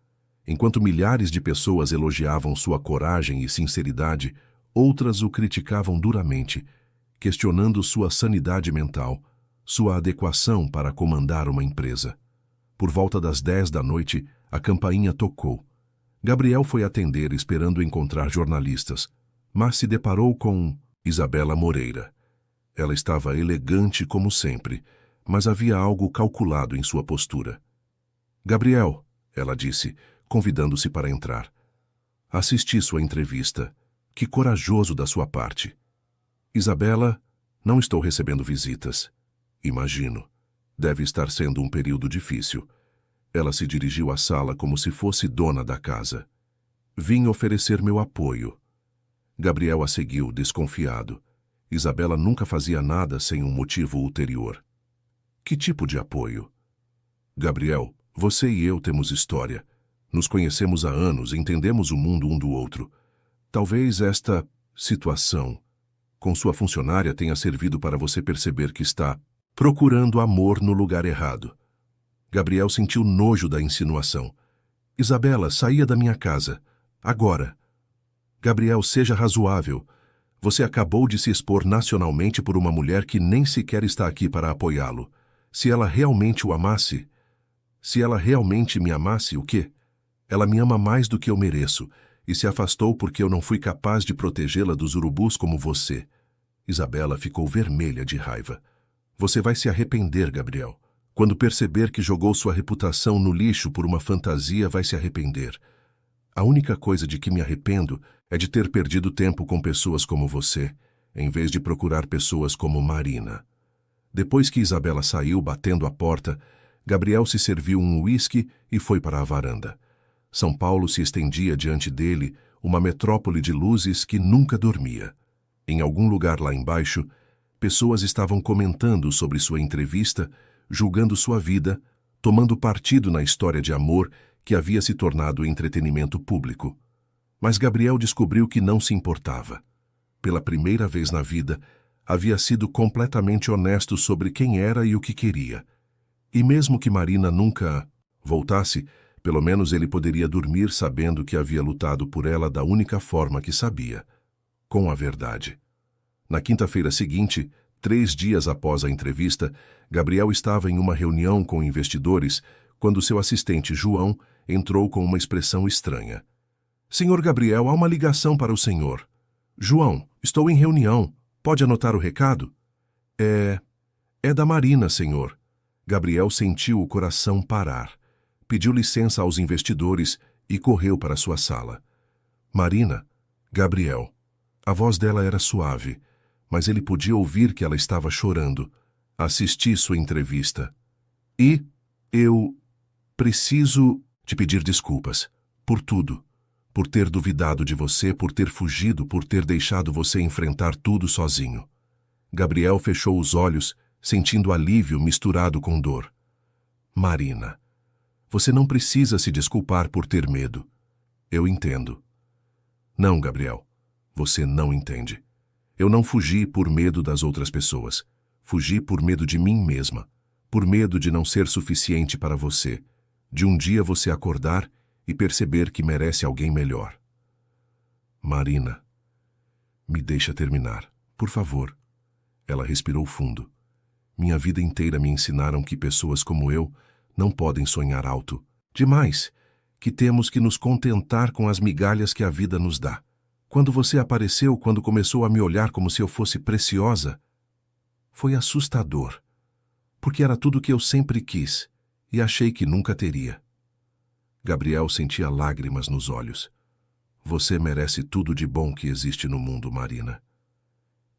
S1: Enquanto milhares de pessoas elogiavam sua coragem e sinceridade, outras o criticavam duramente, questionando sua sanidade mental, sua adequação para comandar uma empresa. Por volta das 10 da noite, a campainha tocou. Gabriel foi atender esperando encontrar jornalistas, mas se deparou com Isabela Moreira. Ela estava elegante como sempre, mas havia algo calculado em sua postura. Gabriel, ela disse, convidando-se para entrar. Assisti sua entrevista. Que corajoso da sua parte. Isabela, não estou recebendo visitas. Imagino. Deve estar sendo um período difícil. Ela se dirigiu à sala como se fosse dona da casa. Vim oferecer meu apoio. Gabriel a seguiu, desconfiado. Isabela nunca fazia nada sem um motivo ulterior. Que tipo de apoio? Gabriel, você e eu temos história. Nos conhecemos há anos, entendemos o mundo um do outro. Talvez esta situação com sua funcionária tenha servido para você perceber que está procurando amor no lugar errado. Gabriel sentiu nojo da insinuação. Isabela, saia da minha casa. Agora. Gabriel, seja razoável. Você acabou de se expor nacionalmente por uma mulher que nem sequer está aqui para apoiá-lo. Se ela realmente o amasse... Se ela realmente me amasse, o quê? Ela me ama mais do que eu mereço, e se afastou porque eu não fui capaz de protegê-la dos urubus como você. Isabela ficou vermelha de raiva. Você vai se arrepender, Gabriel. Quando perceber que jogou sua reputação no lixo por uma fantasia, vai se arrepender. A única coisa de que me arrependo é de ter perdido tempo com pessoas como você, em vez de procurar pessoas como Marina. Depois que Isabela saiu batendo a porta, Gabriel se serviu um uísque e foi para a varanda. São Paulo se estendia diante dele, uma metrópole de luzes que nunca dormia. Em algum lugar lá embaixo, pessoas estavam comentando sobre sua entrevista, julgando sua vida, tomando partido na história de amor que havia se tornado entretenimento público. Mas Gabriel descobriu que não se importava. Pela primeira vez na vida, havia sido completamente honesto sobre quem era e o que queria. E mesmo que Marina nunca voltasse, pelo menos ele poderia dormir sabendo que havia lutado por ela da única forma que sabia, com a verdade. Na quinta-feira seguinte, 3 dias após a entrevista, Gabriel estava em uma reunião com investidores quando seu assistente João entrou com uma expressão estranha. Senhor Gabriel, há uma ligação para o senhor. João, estou em reunião. Pode anotar o recado? É da Marina, senhor. Gabriel sentiu o coração parar. Pediu licença aos investidores e correu para sua sala. Marina, Gabriel. A voz dela era suave, mas ele podia ouvir que ela estava chorando. Assisti sua entrevista. E eu preciso te pedir desculpas por tudo. Por ter duvidado de você, por ter fugido, por ter deixado você enfrentar tudo sozinho. Gabriel fechou os olhos, sentindo alívio misturado com dor. Marina, você não precisa se desculpar por ter medo. Eu entendo. Não, Gabriel, você não entende. Eu não fugi por medo das outras pessoas. Fugi por medo de mim mesma, por medo de não ser suficiente para você, de um dia você acordar e perceber que merece alguém melhor. Marina, me deixa terminar, por favor. Ela respirou fundo. Minha vida inteira me ensinaram que pessoas como eu não podem sonhar alto, demais, que temos que nos contentar com as migalhas que a vida nos dá. Quando você apareceu, quando começou a me olhar como se eu fosse preciosa, foi assustador, porque era tudo o que eu sempre quis e achei que nunca teria. Gabriel sentia lágrimas nos olhos. Você merece tudo de bom que existe no mundo, Marina.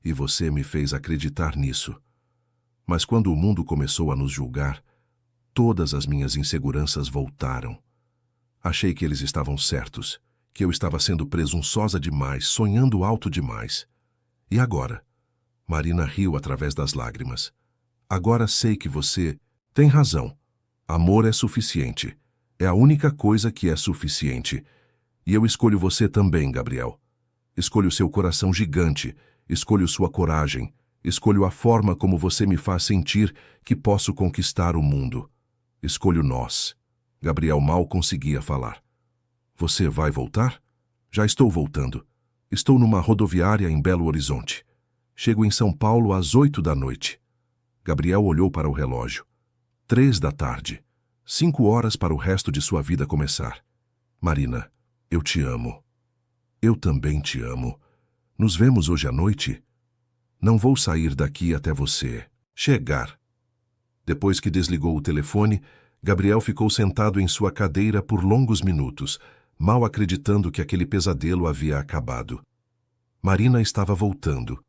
S1: E você me fez acreditar nisso. Mas quando o mundo começou a nos julgar, todas as minhas inseguranças voltaram. Achei que eles estavam certos, que eu estava sendo presunçosa demais, sonhando alto demais. E agora? Marina riu através das lágrimas. Agora sei que você tem razão. Amor é suficiente. É a única coisa que é suficiente. E eu escolho você também, Gabriel. Escolho seu coração gigante, escolho sua coragem, escolho a forma como você me faz sentir que posso conquistar o mundo. Escolho nós. Gabriel mal conseguia falar. Você vai voltar? Já estou voltando. Estou numa rodoviária em Belo Horizonte. Chego em São Paulo às 8 da noite. Gabriel olhou para o relógio. 3 da tarde. 5 horas para o resto de sua vida começar. Marina, eu te amo. Eu também te amo. Nos vemos hoje à noite? Não vou sair daqui até você chegar. Depois que desligou o telefone, Gabriel ficou sentado em sua cadeira por longos minutos, mal acreditando que aquele pesadelo havia acabado. Marina estava voltando.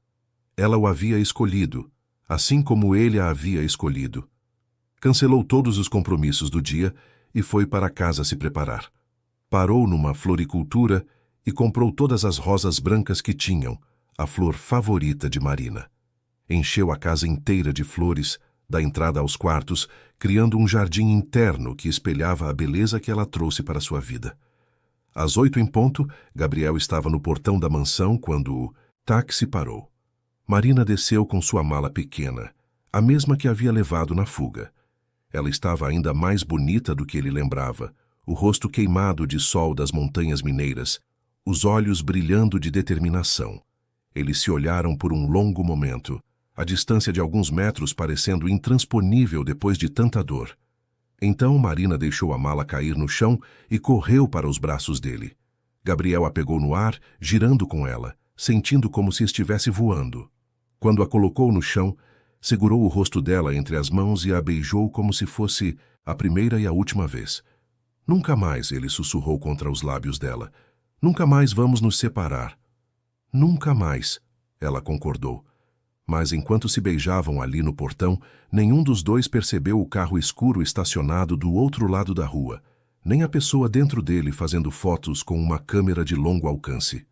S1: Ela o havia escolhido, assim como ele a havia escolhido. Cancelou todos os compromissos do dia e foi para casa se preparar. Parou numa floricultura e comprou todas as rosas brancas que tinham, a flor favorita de Marina. Encheu a casa inteira de flores, da entrada aos quartos, criando um jardim interno que espelhava a beleza que ela trouxe para sua vida. Às 8 em ponto, Gabriel estava no portão da mansão quando o táxi parou. Marina desceu com sua mala pequena, a mesma que havia levado na fuga. Ela estava ainda mais bonita do que ele lembrava, o rosto queimado de sol das montanhas mineiras, os olhos brilhando de determinação. Eles se olharam por um longo momento, a distância de alguns metros parecendo intransponível depois de tanta dor. Então Marina deixou a mala cair no chão e correu para os braços dele. Gabriel a pegou no ar, girando com ela, sentindo como se estivesse voando. Quando a colocou no chão, segurou o rosto dela entre as mãos e a beijou como se fosse a primeira e a última vez. Nunca mais, ele sussurrou contra os lábios dela. Nunca mais vamos nos separar. Nunca mais, ela concordou. Mas enquanto se beijavam ali no portão, nenhum dos dois percebeu o carro escuro estacionado do outro lado da rua, nem a pessoa dentro dele fazendo fotos com uma câmera de longo alcance.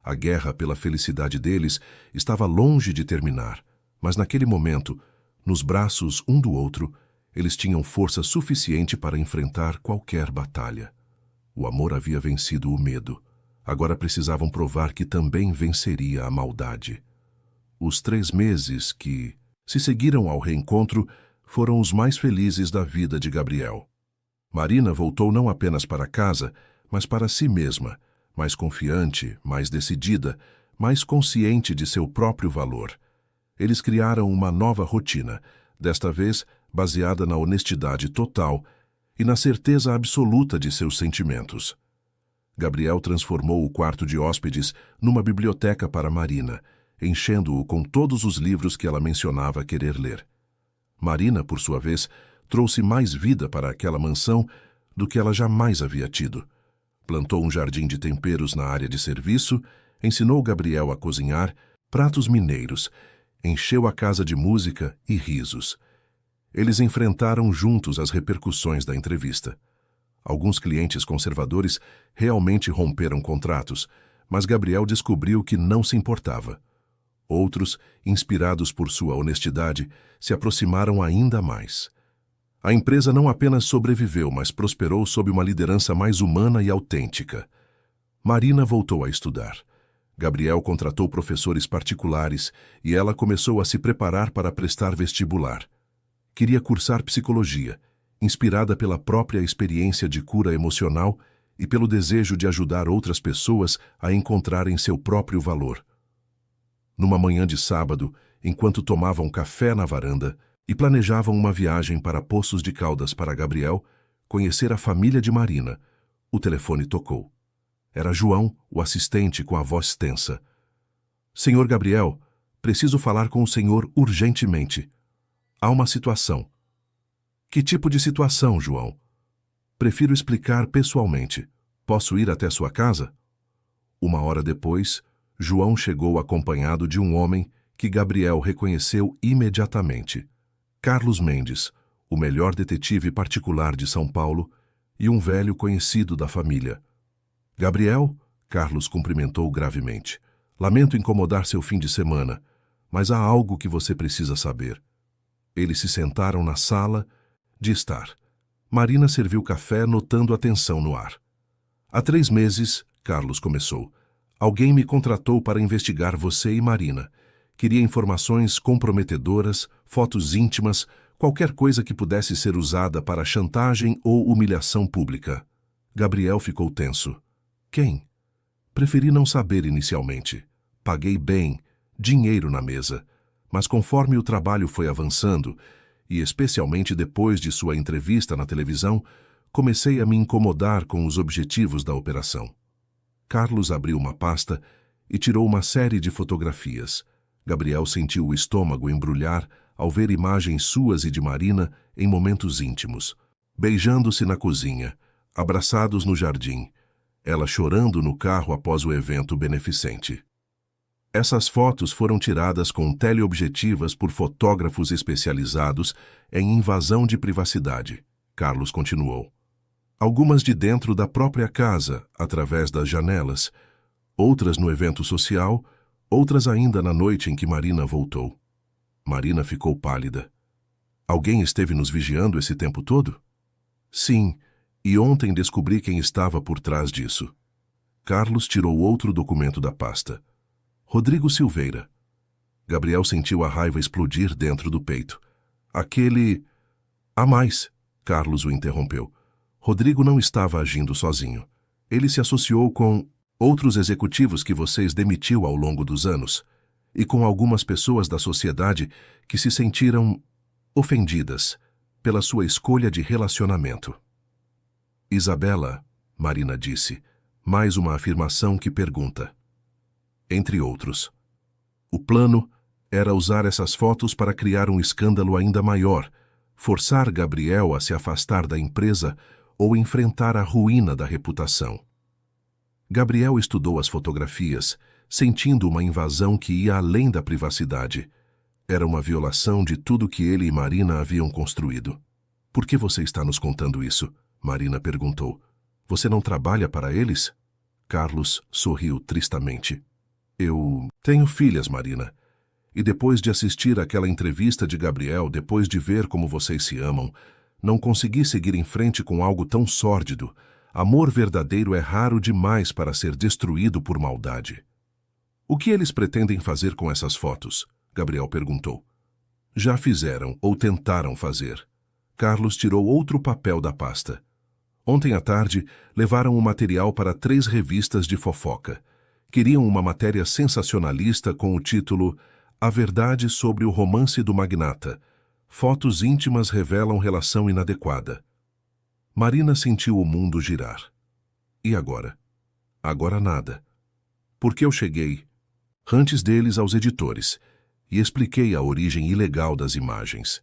S1: A guerra pela felicidade deles estava longe de terminar, mas naquele momento, nos braços um do outro, eles tinham força suficiente para enfrentar qualquer batalha. O amor havia vencido o medo. Agora precisavam provar que também venceria a maldade. Os 3 meses que se seguiram ao reencontro foram os mais felizes da vida de Gabriel. Marina voltou não apenas para casa, mas para si mesma, mais confiante, mais decidida, mais consciente de seu próprio valor. Eles criaram uma nova rotina, desta vez baseada na honestidade total e na certeza absoluta de seus sentimentos. Gabriel transformou o quarto de hóspedes numa biblioteca para Marina, enchendo-o com todos os livros que ela mencionava querer ler. Marina, por sua vez, trouxe mais vida para aquela mansão do que ela jamais havia tido. Plantou um jardim de temperos na área de serviço, ensinou Gabriel a cozinhar pratos mineiros, encheu a casa de música e risos. Eles enfrentaram juntos as repercussões da entrevista. Alguns clientes conservadores realmente romperam contratos, mas Gabriel descobriu que não se importava. Outros, inspirados por sua honestidade, se aproximaram ainda mais. A empresa não apenas sobreviveu, mas prosperou sob uma liderança mais humana e autêntica. Marina voltou a estudar. Gabriel contratou professores particulares e ela começou a se preparar para prestar vestibular. Queria cursar psicologia, inspirada pela própria experiência de cura emocional e pelo desejo de ajudar outras pessoas a encontrarem seu próprio valor. Numa manhã de sábado, enquanto tomavam café na varanda e planejavam uma viagem para Poços de Caldas para Gabriel conhecer a família de Marina, o telefone tocou. Era João, o assistente, com a voz tensa. Senhor Gabriel, preciso falar com o senhor urgentemente. Há uma situação. Que tipo de situação, João? Prefiro explicar pessoalmente. Posso ir até sua casa? 1 hora depois, João chegou acompanhado de um homem que Gabriel reconheceu imediatamente. Carlos Mendes, o melhor detetive particular de São Paulo e um velho conhecido da família. Gabriel, Carlos cumprimentou gravemente. Lamento incomodar seu fim de semana, mas há algo que você precisa saber. Eles se sentaram na sala de estar. Marina serviu café, notando a tensão no ar. Há 3 meses, Carlos começou. Alguém me contratou para investigar você e Marina. Queria informações comprometedoras, fotos íntimas, qualquer coisa que pudesse ser usada para chantagem ou humilhação pública. Gabriel ficou tenso. Quem? Preferi não saber inicialmente. Paguei bem, dinheiro na mesa. Mas conforme o trabalho foi avançando, e especialmente depois de sua entrevista na televisão, comecei a me incomodar com os objetivos da operação. Carlos abriu uma pasta e tirou uma série de fotografias. Gabriel sentiu o estômago embrulhar ao ver imagens suas e de Marina em momentos íntimos, beijando-se na cozinha, abraçados no jardim, ela chorando no carro após o evento beneficente. Essas fotos foram tiradas com teleobjetivas por fotógrafos especializados em invasão de privacidade, Carlos continuou. Algumas de dentro da própria casa, através das janelas, outras no evento social, outras ainda na noite em que Marina voltou. Marina ficou pálida. Alguém esteve nos vigiando esse tempo todo? Sim, e ontem descobri quem estava por trás disso. Carlos tirou outro documento da pasta. Rodrigo Silveira. Gabriel sentiu a raiva explodir dentro do peito. Aquele... Há mais, Carlos o interrompeu. Rodrigo não estava agindo sozinho. Ele se associou com outros executivos que vocês demitiu ao longo dos anos e com algumas pessoas da sociedade que se sentiram ofendidas pela sua escolha de relacionamento. Isabela, Marina disse, mais uma afirmação que pergunta. Entre outros. O plano era usar essas fotos para criar um escândalo ainda maior, forçar Gabriel a se afastar da empresa ou enfrentar a ruína da reputação. Gabriel estudou as fotografias, sentindo uma invasão que ia além da privacidade. Era uma violação de tudo que ele e Marina haviam construído. Por que você está nos contando isso? Marina perguntou. Você não trabalha para eles? Carlos sorriu tristamente. Eu tenho filhas, Marina. E depois de assistir àquela entrevista de Gabriel, depois de ver como vocês se amam, não consegui seguir em frente com algo tão sórdido. Amor verdadeiro é raro demais para ser destruído por maldade. O que eles pretendem fazer com essas fotos? Gabriel perguntou. Já fizeram ou tentaram fazer. Carlos tirou outro papel da pasta. Ontem à tarde, levaram o material para 3 revistas de fofoca. Queriam uma matéria sensacionalista com o título A Verdade sobre o Romance do Magnata. Fotos íntimas revelam relação inadequada. Marina sentiu o mundo girar. E agora? Agora nada. Porque eu cheguei, antes deles, aos editores, e expliquei a origem ilegal das imagens.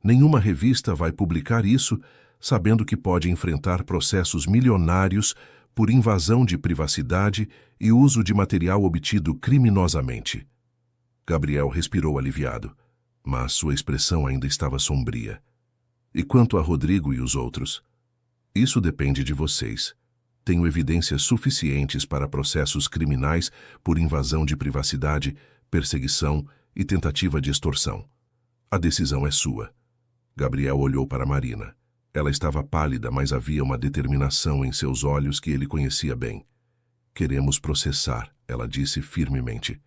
S1: Nenhuma revista vai publicar isso, sabendo que pode enfrentar processos milionários por invasão de privacidade e uso de material obtido criminosamente. Gabriel respirou aliviado, mas sua expressão ainda estava sombria. E quanto a Rodrigo e os outros? Isso depende de vocês. Tenho evidências suficientes para processos criminais por invasão de privacidade, perseguição e tentativa de extorsão. A decisão é sua. Gabriel olhou para Marina. Ela estava pálida, mas havia uma determinação em seus olhos que ele conhecia bem. Queremos processar, ela disse firmemente.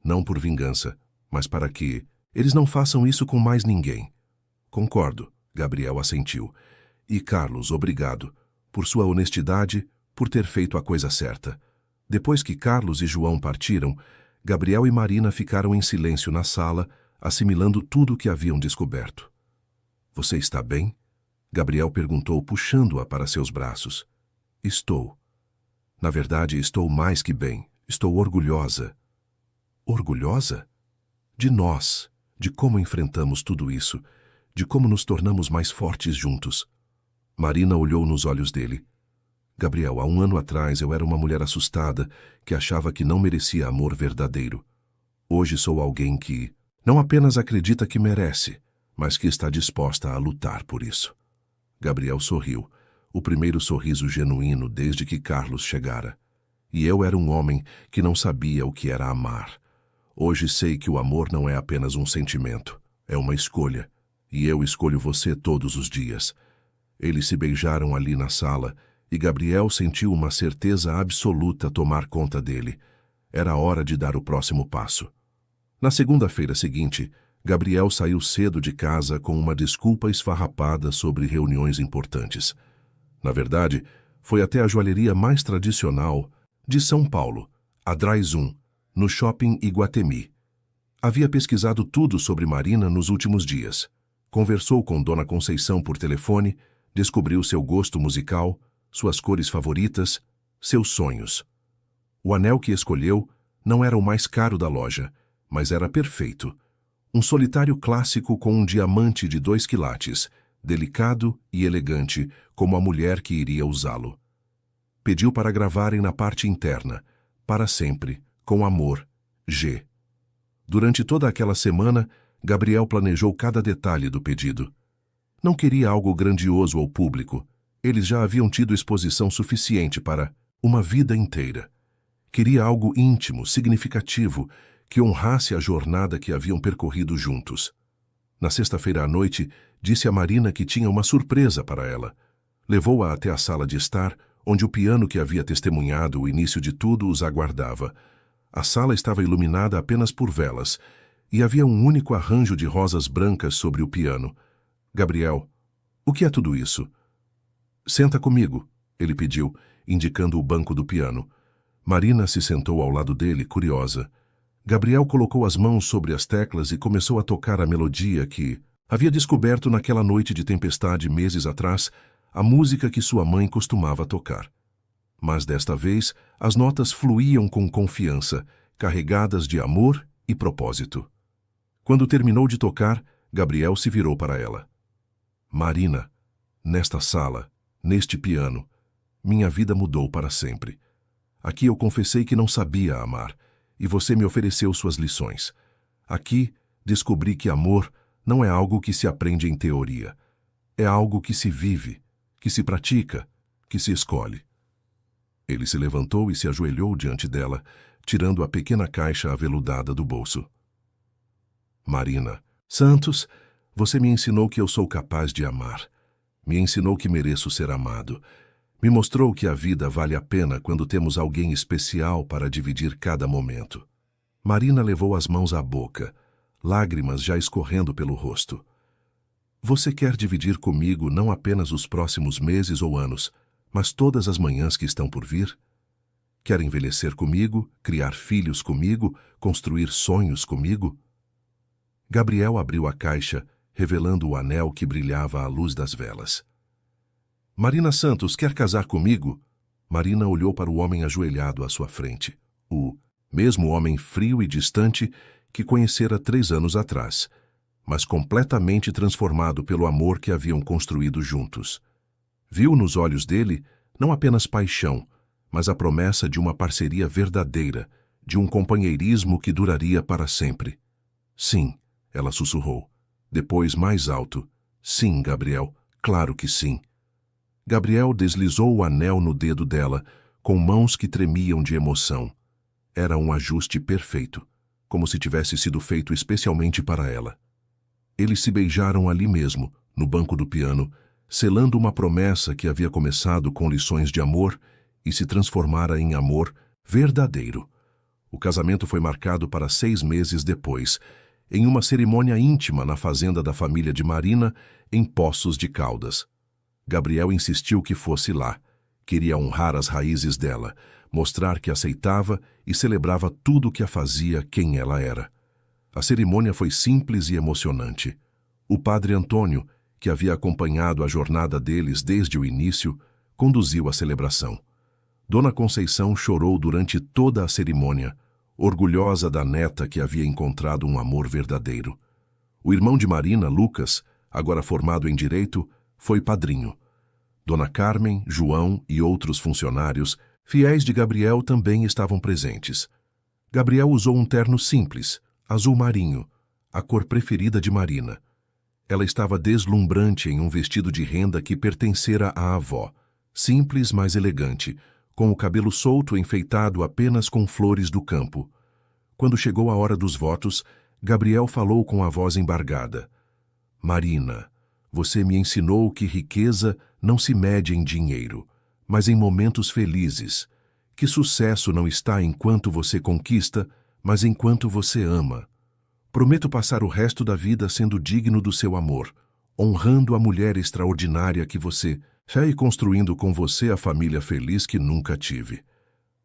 S1: Não por vingança, mas para que eles não façam isso com mais ninguém. Concordo, Gabriel assentiu. E Carlos, obrigado, por sua honestidade, por ter feito a coisa certa. Depois que Carlos e João partiram, Gabriel e Marina ficaram em silêncio na sala, assimilando tudo o que haviam descoberto. Você está bem? Gabriel perguntou, puxando-a para seus braços. Estou. Na verdade, estou mais que bem. Estou orgulhosa. Orgulhosa? De nós, de como enfrentamos tudo isso, de como nos tornamos mais fortes juntos. Marina olhou nos olhos dele. Gabriel, há 1 ano atrás eu era uma mulher assustada que achava que não merecia amor verdadeiro. Hoje sou alguém que não apenas acredita que merece, mas que está disposta a lutar por isso. Gabriel sorriu, o primeiro sorriso genuíno desde que Carlos chegara. E eu era um homem que não sabia o que era amar. Hoje sei que o amor não é apenas um sentimento, é uma escolha. E eu escolho você todos os dias. Eles se beijaram ali na sala e Gabriel sentiu uma certeza absoluta tomar conta dele. Era hora de dar o próximo passo. Na segunda-feira seguinte, Gabriel saiu cedo de casa com uma desculpa esfarrapada sobre reuniões importantes. Na verdade, foi até a joalheria mais tradicional de São Paulo, a Dry-Zoom, no shopping Iguatemi. Havia pesquisado tudo sobre Marina nos últimos dias. Conversou com Dona Conceição por telefone, descobriu seu gosto musical, suas cores favoritas, seus sonhos. O anel que escolheu não era o mais caro da loja, mas era perfeito. Um solitário clássico com um diamante de 2 quilates, delicado e elegante, como a mulher que iria usá-lo. Pediu para gravarem na parte interna, para sempre, com amor, G. Durante toda aquela semana, Gabriel planejou cada detalhe do pedido. Não queria algo grandioso ao público. Eles já haviam tido exposição suficiente para uma vida inteira. Queria algo íntimo, significativo, que honrasse a jornada que haviam percorrido juntos. Na sexta-feira à noite, disse a Marina que tinha uma surpresa para ela. Levou-a até a sala de estar, onde o piano que havia testemunhado o início de tudo os aguardava. A sala estava iluminada apenas por velas, e havia um único arranjo de rosas brancas sobre o piano. Gabriel, o que é tudo isso? Senta comigo, ele pediu, indicando o banco do piano. Marina se sentou ao lado dele, curiosa. Gabriel colocou as mãos sobre as teclas e começou a tocar a melodia que havia descoberto naquela noite de tempestade meses atrás, a música que sua mãe costumava tocar. Mas desta vez, as notas fluíam com confiança, carregadas de amor e propósito. Quando terminou de tocar, Gabriel se virou para ela. Marina, nesta sala, neste piano, minha vida mudou para sempre. Aqui eu confessei que não sabia amar, e você me ofereceu suas lições. Aqui descobri que amor não é algo que se aprende em teoria. É algo que se vive, que se pratica, que se escolhe. Ele se levantou e se ajoelhou diante dela, tirando a pequena caixa aveludada do bolso. Marina, Santos, você me ensinou que eu sou capaz de amar. Me ensinou que mereço ser amado. Me mostrou que a vida vale a pena quando temos alguém especial para dividir cada momento. Marina levou as mãos à boca, lágrimas já escorrendo pelo rosto. Você quer dividir comigo não apenas os próximos meses ou anos, mas todas as manhãs que estão por vir? Quer envelhecer comigo, criar filhos comigo, construir sonhos comigo? Gabriel abriu a caixa, revelando o anel que brilhava à luz das velas. Marina Santos quer casar comigo? Marina olhou para o homem ajoelhado à sua frente. O mesmo homem frio e distante que conhecera 3 anos atrás, mas completamente transformado pelo amor que haviam construído juntos. Viu nos olhos dele não apenas paixão, mas a promessa de uma parceria verdadeira, de um companheirismo que duraria para sempre. Sim, ela sussurrou. Depois, mais alto. Sim, Gabriel, claro que sim. Gabriel deslizou o anel no dedo dela, com mãos que tremiam de emoção. Era um ajuste perfeito, como se tivesse sido feito especialmente para ela. Eles se beijaram ali mesmo, no banco do piano, selando uma promessa que havia começado com lições de amor e se transformara em amor verdadeiro. O casamento foi marcado para 6 meses depois, em uma cerimônia íntima na fazenda da família de Marina, em Poços de Caldas. Gabriel insistiu que fosse lá. Queria honrar as raízes dela, mostrar que aceitava e celebrava tudo o que a fazia quem ela era. A cerimônia foi simples e emocionante. O padre Antônio, que havia acompanhado a jornada deles desde o início, conduziu a celebração. Dona Conceição chorou durante toda a cerimônia, orgulhosa da neta que havia encontrado um amor verdadeiro. O irmão de Marina, Lucas, agora formado em Direito, foi padrinho. Dona Carmen, João e outros funcionários, fiéis de Gabriel, também estavam presentes. Gabriel usou um terno simples, azul marinho, a cor preferida de Marina. Ela estava deslumbrante em um vestido de renda que pertencera à avó, simples, mas elegante, com o cabelo solto enfeitado apenas com flores do campo. Quando chegou a hora dos votos, Gabriel falou com a voz embargada. Marina, você me ensinou que riqueza não se mede em dinheiro, mas em momentos felizes, que sucesso não está enquanto você conquista, mas enquanto você ama. Prometo passar o resto da vida sendo digno do seu amor, honrando a mulher extraordinária que você é e construindo com você a família feliz que nunca tive.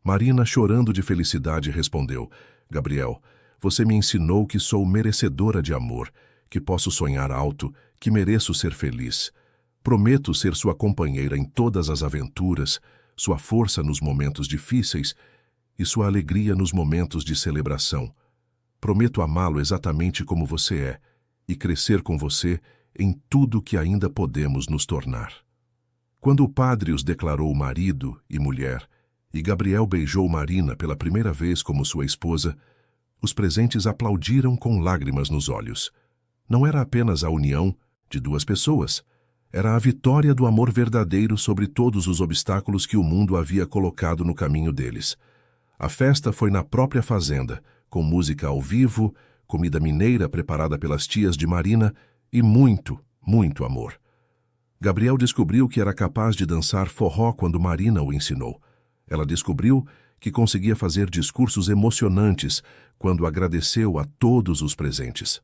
S1: Marina, chorando de felicidade, respondeu, Gabriel, você me ensinou que sou merecedora de amor, que posso sonhar alto, que mereço ser feliz. Prometo ser sua companheira em todas as aventuras, sua força nos momentos difíceis e sua alegria nos momentos de celebração. Prometo amá-lo exatamente como você é e crescer com você em tudo que ainda podemos nos tornar. Quando o padre os declarou marido e mulher, e Gabriel beijou Marina pela primeira vez como sua esposa, os presentes aplaudiram com lágrimas nos olhos. Não era apenas a união de 2 pessoas, era a vitória do amor verdadeiro sobre todos os obstáculos que o mundo havia colocado no caminho deles. A festa foi na própria fazenda, com música ao vivo, comida mineira preparada pelas tias de Marina e muito, muito amor. Gabriel descobriu que era capaz de dançar forró quando Marina o ensinou. Ela descobriu que conseguia fazer discursos emocionantes quando agradeceu a todos os presentes.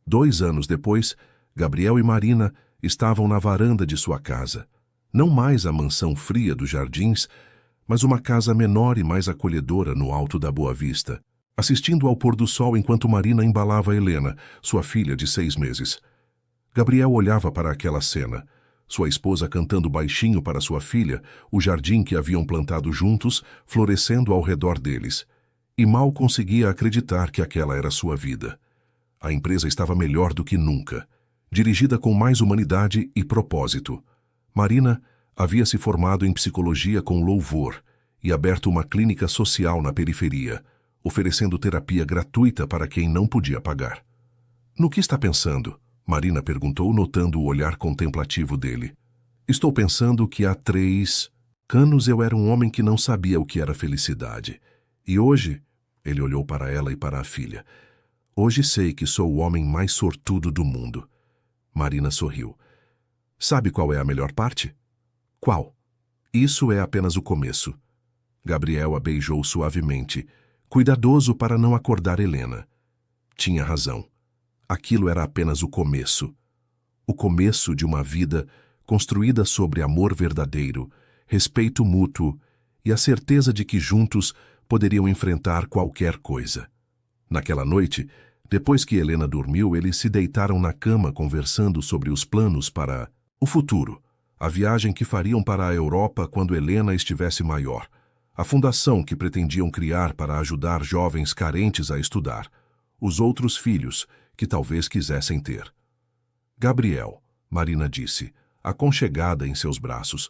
S1: 2 anos depois, Gabriel e Marina estavam na varanda de sua casa. Não mais a mansão fria dos jardins, mas uma casa menor e mais acolhedora no alto da Boa Vista, assistindo ao pôr do sol enquanto Marina embalava Helena, sua filha de 6 meses. Gabriel olhava para aquela cena, sua esposa cantando baixinho para sua filha, o jardim que haviam plantado juntos, florescendo ao redor deles, e mal conseguia acreditar que aquela era sua vida. A empresa estava melhor do que nunca, dirigida com mais humanidade e propósito. Marina havia se formado em psicologia com louvor e aberto uma clínica social na periferia, oferecendo terapia gratuita para quem não podia pagar. "No que está pensando?" Marina perguntou, notando o olhar contemplativo dele. "Estou pensando que há 3 anos eu era um homem que não sabia o que era felicidade. E hoje," ele olhou para ela e para a filha, "hoje sei que sou o homem mais sortudo do mundo." Marina sorriu. "Sabe qual é a melhor parte?" "Qual?" "Isso é apenas o começo." Gabriel a beijou suavemente, cuidadoso para não acordar Helena. Tinha razão. Aquilo era apenas o começo. O começo de uma vida construída sobre amor verdadeiro, respeito mútuo e a certeza de que juntos poderiam enfrentar qualquer coisa. Naquela noite, depois que Helena dormiu, eles se deitaram na cama conversando sobre os planos para o futuro, a viagem que fariam para a Europa quando Helena estivesse maior, a fundação que pretendiam criar para ajudar jovens carentes a estudar, os outros filhos que talvez quisessem ter. "Gabriel", Marina disse, aconchegada em seus braços.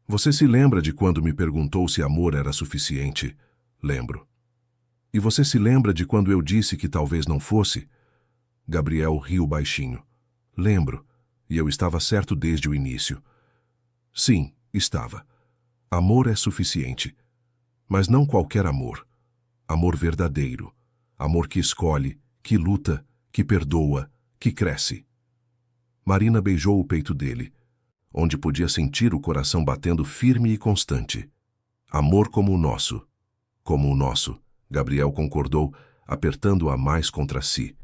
S1: Você se lembra de quando me perguntou se amor era suficiente?" "Lembro." "E você se lembra de quando eu disse que talvez não fosse?" Gabriel riu baixinho. "Lembro, e eu estava certo desde o início." "Sim, estava. Amor é suficiente. Mas não qualquer amor. Amor verdadeiro. Amor que escolhe, que luta, que perdoa, que cresce." Marina beijou o peito dele, onde podia sentir o coração batendo firme e constante. "Amor como o nosso." "Como o nosso," Gabriel concordou, apertando-a mais contra si.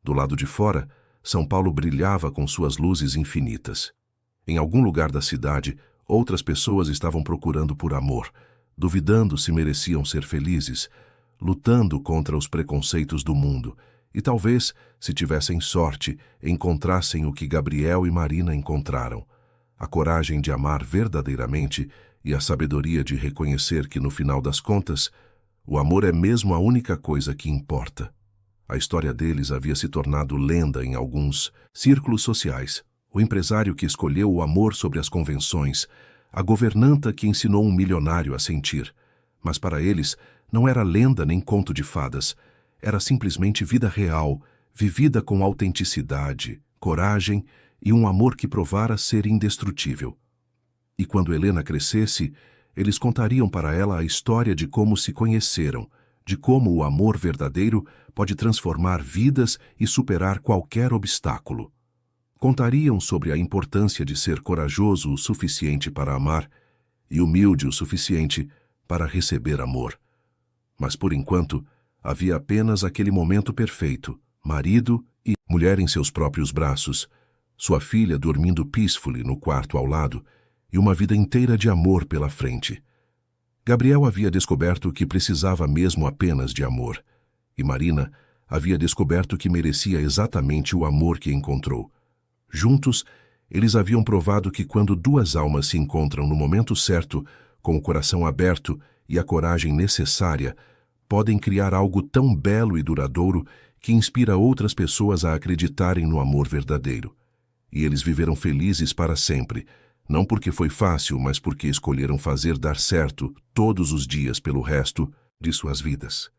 S1: Do lado de fora, São Paulo brilhava com suas luzes infinitas. Em algum lugar da cidade, outras pessoas estavam procurando por amor, duvidando se mereciam ser felizes, lutando contra os preconceitos do mundo, e talvez, se tivessem sorte, encontrassem o que Gabriel e Marina encontraram: a coragem de amar verdadeiramente e a sabedoria de reconhecer que, no final das contas, o amor é mesmo a única coisa que importa. A história deles havia se tornado lenda em alguns círculos sociais. O empresário que escolheu o amor sobre as convenções, a governanta que ensinou um milionário a sentir. Mas para eles, não era lenda nem conto de fadas. Era simplesmente vida real, vivida com autenticidade, coragem e um amor que provara ser indestrutível. E quando Helena crescesse, eles contariam para ela a história de como se conheceram, de como o amor verdadeiro pode transformar vidas e superar qualquer obstáculo. Contariam sobre a importância de ser corajoso o suficiente para amar e humilde o suficiente para receber amor. Mas, por enquanto, havia apenas aquele momento perfeito: marido e mulher em seus próprios braços, sua filha dormindo peacefully no quarto ao lado e uma vida inteira de amor pela frente. Gabriel havia descoberto que precisava mesmo apenas de amor, e Marina havia descoberto que merecia exatamente o amor que encontrou. Juntos, eles haviam provado que quando 2 almas se encontram no momento certo, com o coração aberto e a coragem necessária, podem criar algo tão belo e duradouro que inspira outras pessoas a acreditarem no amor verdadeiro. E eles viveram felizes para sempre, não porque foi fácil, mas porque escolheram fazer dar certo todos os dias pelo resto de suas vidas.